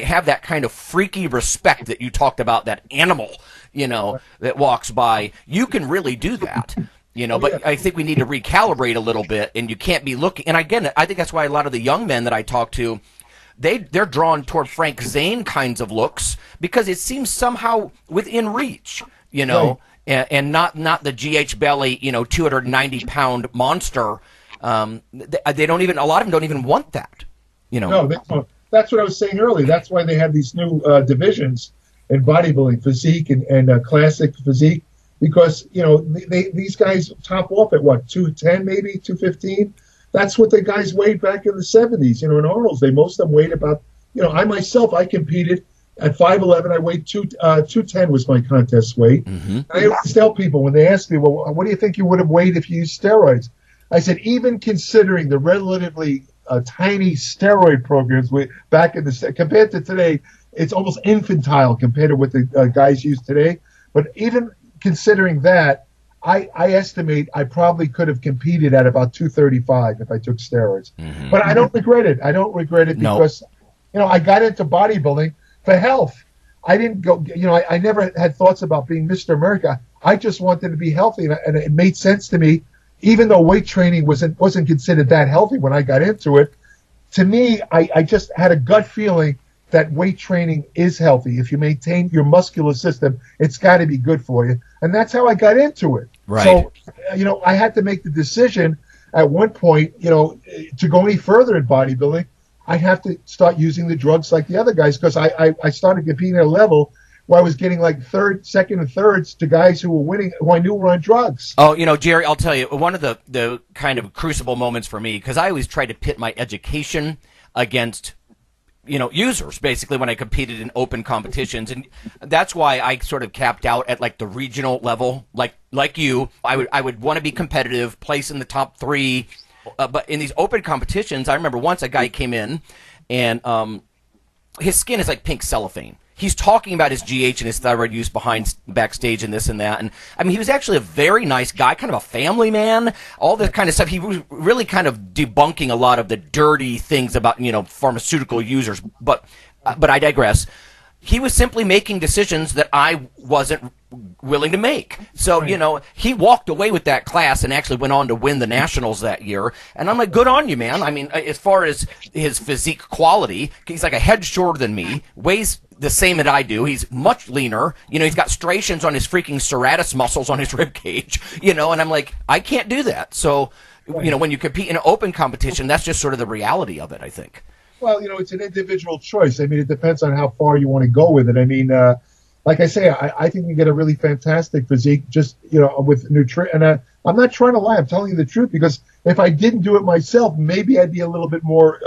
have that kind of freaky respect that you talked about, that animal, that walks by. You can really do that. But I think we need to recalibrate a little bit, and you can't be looking. And again, I think that's why a lot of the young men that I talk to, they're drawn toward Frank Zane kinds of looks because it seems somehow within reach, Right. and not the GH belly, 290-pound monster. They don't even, a lot of them don't even want that, No, that's what I was saying earlier. That's why they have these new divisions in bodybuilding, physique and classic physique. Because, these guys top off at 210, maybe 215. That's what the guys weighed back in the 70s. In Arnold's, most of them weighed about, I competed at 5'11". I weighed 210 was my contest weight. Mm-hmm. I always tell people when they ask me, well, what do you think you would have weighed if you used steroids? I said, even considering the relatively tiny steroid programs back in compared to today, it's almost infantile compared to what the guys use today. But even considering that, I estimate I probably could have competed at about 235 if I took steroids. Mm-hmm. But I don't regret it. Because, I got into bodybuilding for health. I didn't go, I never had thoughts about being Mr. America. I just wanted to be healthy, and it made sense to me, even though weight training wasn't considered that healthy when I got into it. To me, I just had a gut feeling that weight training is healthy. If you maintain your muscular system, it's got to be good for you. And that's how I got into it. Right. So, I had to make the decision at one point, to go any further in bodybuilding, I have to start using the drugs like the other guys, because I started competing at a level where I was getting like second and thirds to guys who were winning, who I knew were on drugs. Oh, Jerry, I'll tell you, one of the kind of crucible moments for me, because I always tried to pit my education against users, basically, when I competed in open competitions. And that's why I sort of capped out at like the regional level, like you. I would want to be competitive, place in the top 3. But in these open competitions, I remember once a guy came in and his skin is like pink cellophane. He's talking about his GH and his thyroid use backstage and this and that. And I mean, he was actually a very nice guy, kind of a family man, all this kind of stuff. He was really kind of debunking a lot of the dirty things about, pharmaceutical users. But I digress. He was simply making decisions that I wasn't willing to make. So, he walked away with that class and actually went on to win the nationals that year. And I'm like, good on you, man. I mean, as far as his physique quality, he's like a head shorter than me, weighs the same that I do. He's much leaner. He's got striations on his freaking serratus muscles on his rib cage, and I'm like, I can't do that. So, when you compete in an open competition, that's just sort of the reality of it, I think. Well, it's an individual choice. I mean, it depends on how far you want to go with it. I mean, like I say, I think you get a really fantastic physique just, with nutrition. And I'm not trying to lie. I'm telling you the truth, because if I didn't do it myself, maybe I'd be a little bit more,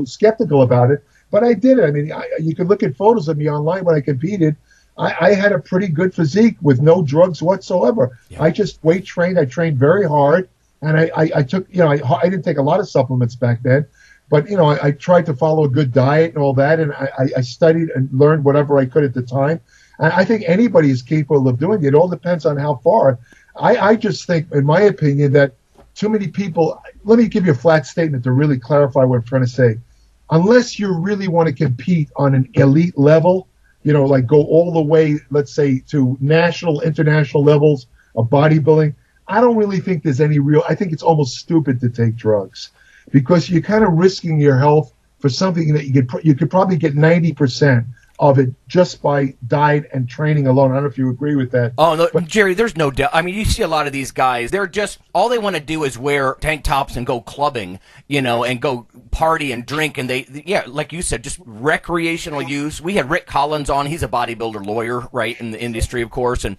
skeptical about it. But I did it. I mean, you can look at photos of me online when I competed. I had a pretty good physique with no drugs whatsoever. Yeah. I just weight trained. I trained very hard. And I took, I didn't take a lot of supplements back then. But, I tried to follow a good diet and all that. And I studied and learned whatever I could at the time. And I think anybody is capable of doing it. It all depends on how far. I just think, in my opinion, that too many people, let me give you a flat statement to really clarify what I'm trying to say. Unless you really want to compete on an elite level, like go all the way, let's say, to national, international levels of bodybuilding, I don't really think there's any I think it's almost stupid to take drugs, because you're kind of risking your health for something that you could probably get 90% of it just by diet and training alone. I don't know if you agree with that. Oh, no, but Jerry, there's no doubt. I mean, you see a lot of these guys, they're just, all they want to do is wear tank tops and go clubbing, and go party and drink. And like you said, just recreational use. We had Rick Collins on. He's a bodybuilder lawyer, right, in the industry, of course. And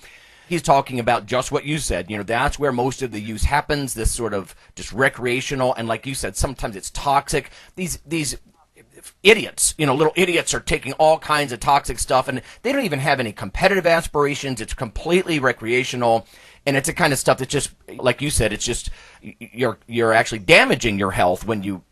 he's talking about just what you said. That's where most of the use happens, this sort of just recreational. And like you said, sometimes it's toxic. These idiots, little idiots are taking all kinds of toxic stuff, and they don't even have any competitive aspirations. It's completely recreational, and it's the kind of stuff that's just, like you said, it's just you're actually damaging your health when you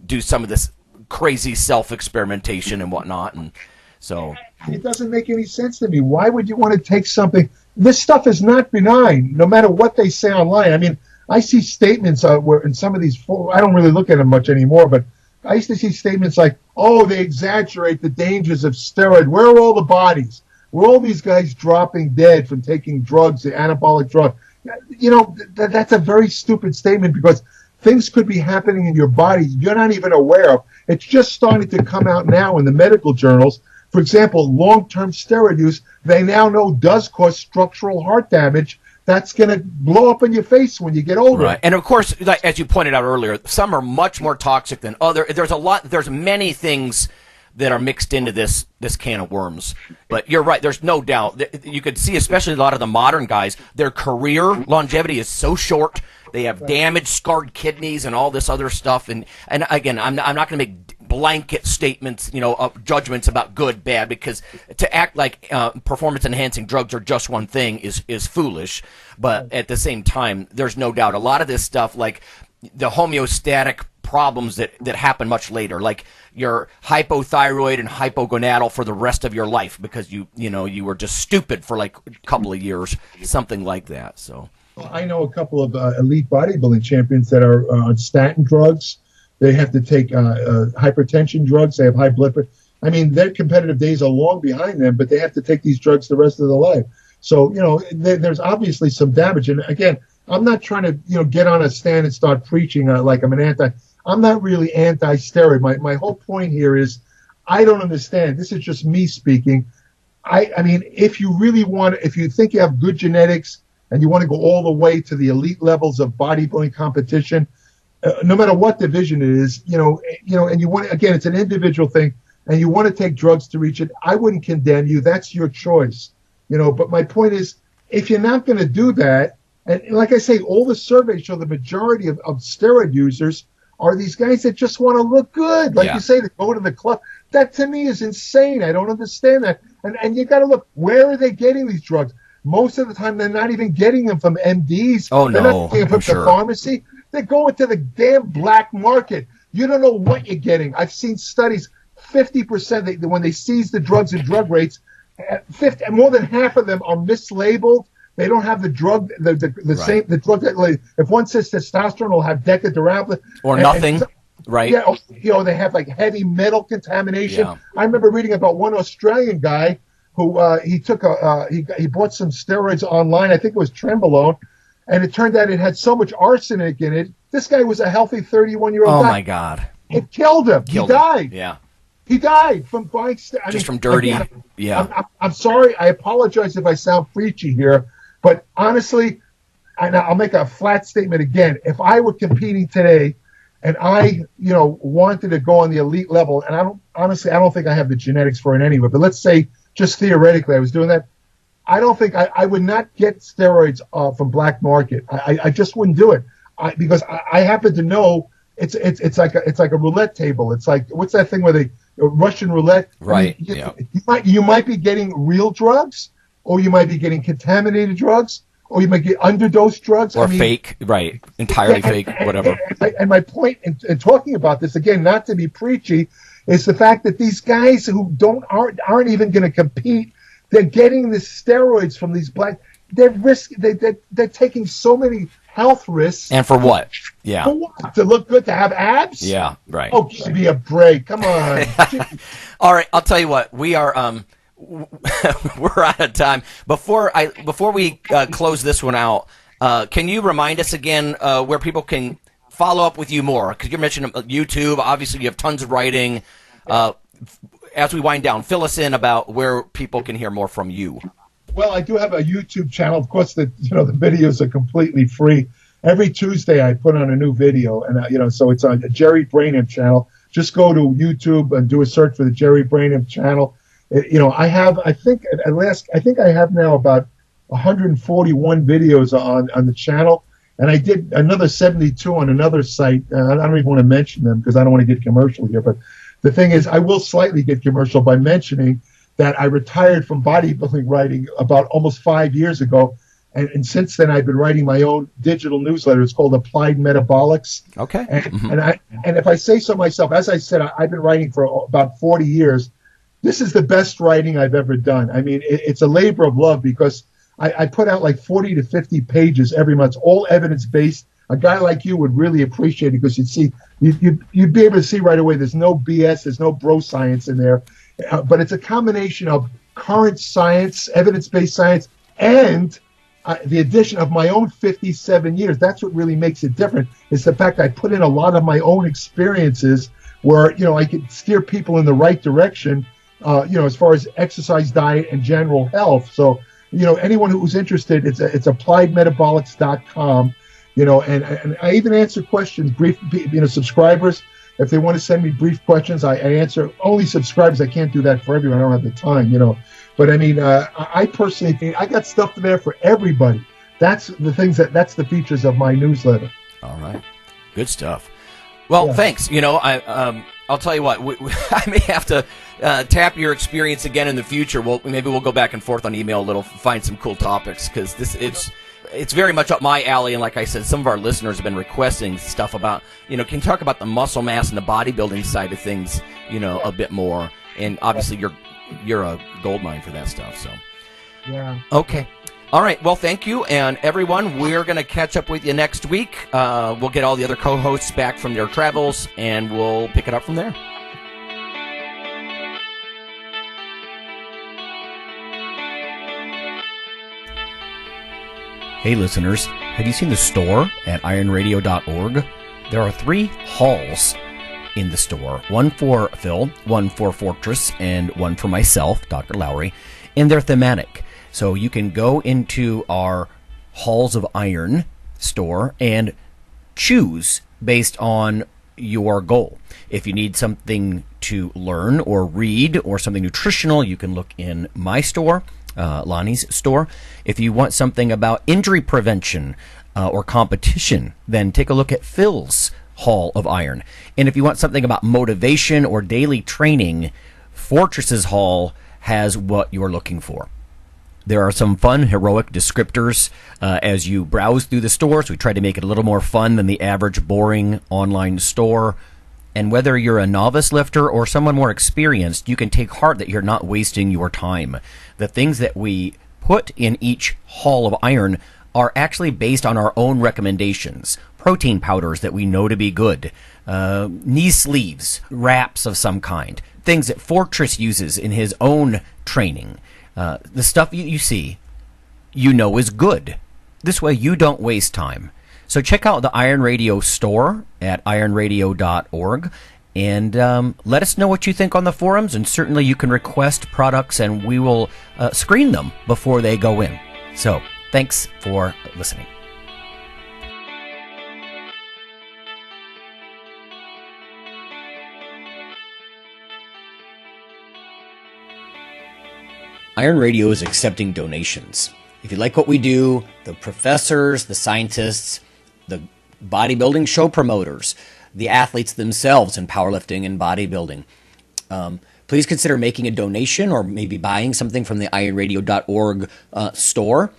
do some of this crazy self-experimentation and whatnot. And so it doesn't make any sense to me. Why would you want to take something? This stuff is not benign, no matter what they say online. I mean, I see statements where in some of these, I don't really look at them much anymore, but I used to see statements like, oh, they exaggerate the dangers of steroids. Where are all the bodies? Where are all these guys dropping dead from taking drugs, the anabolic drug? That's a very stupid statement, because things could be happening in your body you're not even aware of. It's just starting to come out now in the medical journals. For example, long-term steroid use, they now know does cause structural heart damage. That's going to blow up in your face when you get older. Right. And of course, as you pointed out earlier, some are much more toxic than others. There's many things that are mixed into this can of worms. But you're right. There's no doubt. You could see, especially a lot of the modern guys, their career longevity is so short. They have damaged, scarred kidneys and all this other stuff. And again, I'm not going to make blanket statements, judgments about good, bad, because to act like performance-enhancing drugs are just one thing is foolish. But at the same time, there's no doubt a lot of this stuff, like the homeostatic problems that happen much later, like you're hypothyroid and hypogonadal for the rest of your life because you were just stupid for like a couple of years, something like that. So I know a couple of elite bodybuilding champions that are on statin drugs. They have to take hypertension drugs. They have high blood pressure. I mean, their competitive days are long behind them, but they have to take these drugs the rest of their life. So, there's obviously some damage. And again, I'm not trying to, get on a stand and start preaching like I'm not really anti-steroid. My whole point here is I don't understand. This is just me speaking. I mean, if you think you have good genetics and you want to go all the way to the elite levels of bodybuilding competition, no matter what division it is, and you want, again, it's an individual thing, and you want to take drugs to reach it, I wouldn't condemn you. That's your choice, but my point is, if you're not going to do that, and like I say, all the surveys show the majority of steroid users are these guys that just want to look good. Like you say, they go to the club. That to me is insane. I don't understand that. And you got to look, where are they getting these drugs? Most of the time, they're not even getting them from MDs. Oh, they're not getting them from the pharmacy. They're going to the damn black market. You don't know what you're getting. I've seen studies, 50%, when they seize the drugs and drug rates, more than half of them are mislabeled. They don't have the drug, the same, the drug that, if one says testosterone, will have decaduramine. Or nothing, right? Yeah, they have like heavy metal contamination. Yeah. I remember reading about one Australian guy who he bought some steroids online. I think it was Trenbolone. And it turned out it had so much arsenic in it. This guy was a healthy 31-year-old guy. Oh, my God. It killed him. He died. Yeah. He died from buying just from dirty. Again, I'm sorry. I apologize if I sound preachy here. But honestly, and I'll make a flat statement again. If I were competing today and I, wanted to go on the elite level, and I don't think I have the genetics for it anyway, but let's say just theoretically I was doing that, I don't think I would not get steroids from black market. I just wouldn't do it because I happen to know it's like a roulette table. It's like, what's that thing where they Russian roulette? Right. You might be getting real drugs, or you might be getting contaminated drugs, or you might get underdosed drugs. Or fake, right. Entirely fake, whatever. And my point in talking about this, again, not to be preachy, is the fact that these guys who aren't even going to compete, they're getting the steroids from these they're taking so many health risks. And for what? Yeah. For what? To look good, to have abs? Yeah, right. Oh, give me a break. Come on. All right, I'll tell you what. We are we're out of time. Before we close this one out, can you remind us again where people can follow up with you more? Because you mentioned YouTube. Obviously, you have tons of writing. As we wind down, fill us in about where people can hear more from you. Well, I do have a YouTube channel. Of course, the videos are completely free. Every Tuesday, I put on a new video, and so it's on the Jerry Brainum channel. Just go to YouTube and do a search for the Jerry Brainum channel. I think I have now about 141 videos on the channel, and I did another 72 on another site. I don't even want to mention them because I don't want to get commercial here, but the thing is, I will slightly get commercial by mentioning that I retired from bodybuilding writing about almost 5 years ago. And since then, I've been writing my own digital newsletter. It's called Applied Metabolics. Okay. And if I say so myself, as I said, I've been writing for about 40 years. This is the best writing I've ever done. I mean, it's a labor of love because I put out like 40 to 50 pages every month, all evidence-based. A guy like you would really appreciate it because you'd be able to see right away there's no BS, there's no bro science in there. But it's a combination of current science, evidence-based science, and the addition of my own 57 years. That's what really makes it different. It's the fact I put in a lot of my own experiences where, I could steer people in the right direction, as far as exercise, diet, and general health. So, anyone who's interested, it's appliedmetabolics.com, and I even answer questions, brief, subscribers. If they want to send me brief questions, I answer only subscribers. I can't do that for everyone. I don't have the time, But I mean, I personally think I got stuff there for everybody. That's that's the features of my newsletter. All right, good stuff. Well, thanks. I'll tell you what. I may have to tap your experience again in the future. Maybe we'll go back and forth on email a little, find some cool topics because it's very much up my alley. And like I said, some of our listeners have been requesting stuff about, can you talk about the muscle mass and the bodybuilding side of things, a bit more. And obviously you're a goldmine for that stuff. So, yeah. Okay. All right. Well, thank you. And everyone, we're going to catch up with you next week. We'll get all the other co-hosts back from their travels and we'll pick it up from there. Hey listeners, have you seen the store at IronRadio.org? There are 3 halls in the store, one for Phil, one for Fortress, and one for myself, Dr. Lowery, and they're thematic. So you can go into our Halls of Iron store and choose based on your goal. If you need something to learn or read or something nutritional, you can look in my store, Lonnie's store. If you want something about injury prevention or competition, then take a look at Phil's Hall of Iron. And if you want something about motivation or daily training, Fortress's Hall has what you're looking for. There are some fun, heroic descriptors as you browse through the stores. We try to make it a little more fun than the average boring online store. And whether you're a novice lifter or someone more experienced, you can take heart that you're not wasting your time. The things that we put in each Hall of Iron are actually based on our own recommendations. Protein powders that we know to be good, knee sleeves, wraps of some kind, things that Fortress uses in his own training. The stuff you see, is good. This way you don't waste time. So check out the Iron Radio store at ironradio.org and let us know what you think on the forums, and certainly you can request products and we will screen them before they go in. So thanks for listening. Iron Radio is accepting donations. If you like what we do, the professors, the scientists, the bodybuilding show promoters, the athletes themselves in powerlifting and bodybuilding, please consider making a donation or maybe buying something from the IronRadio.org store.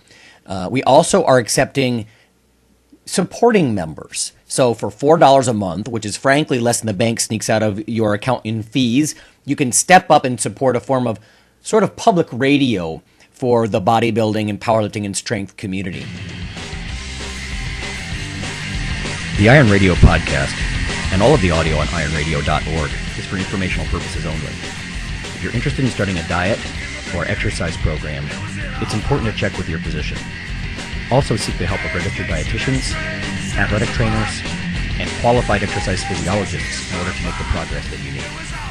We also are accepting supporting members. So for $4 a month, which is frankly less than the bank sneaks out of your account in fees, you can step up and support a form of sort of public radio for the bodybuilding and powerlifting and strength community. The Iron Radio podcast and all of the audio on ironradio.org is for informational purposes only. If you're interested in starting a diet or exercise program, it's important to check with your physician. Also seek the help of registered dietitians, athletic trainers, and qualified exercise physiologists in order to make the progress that you need.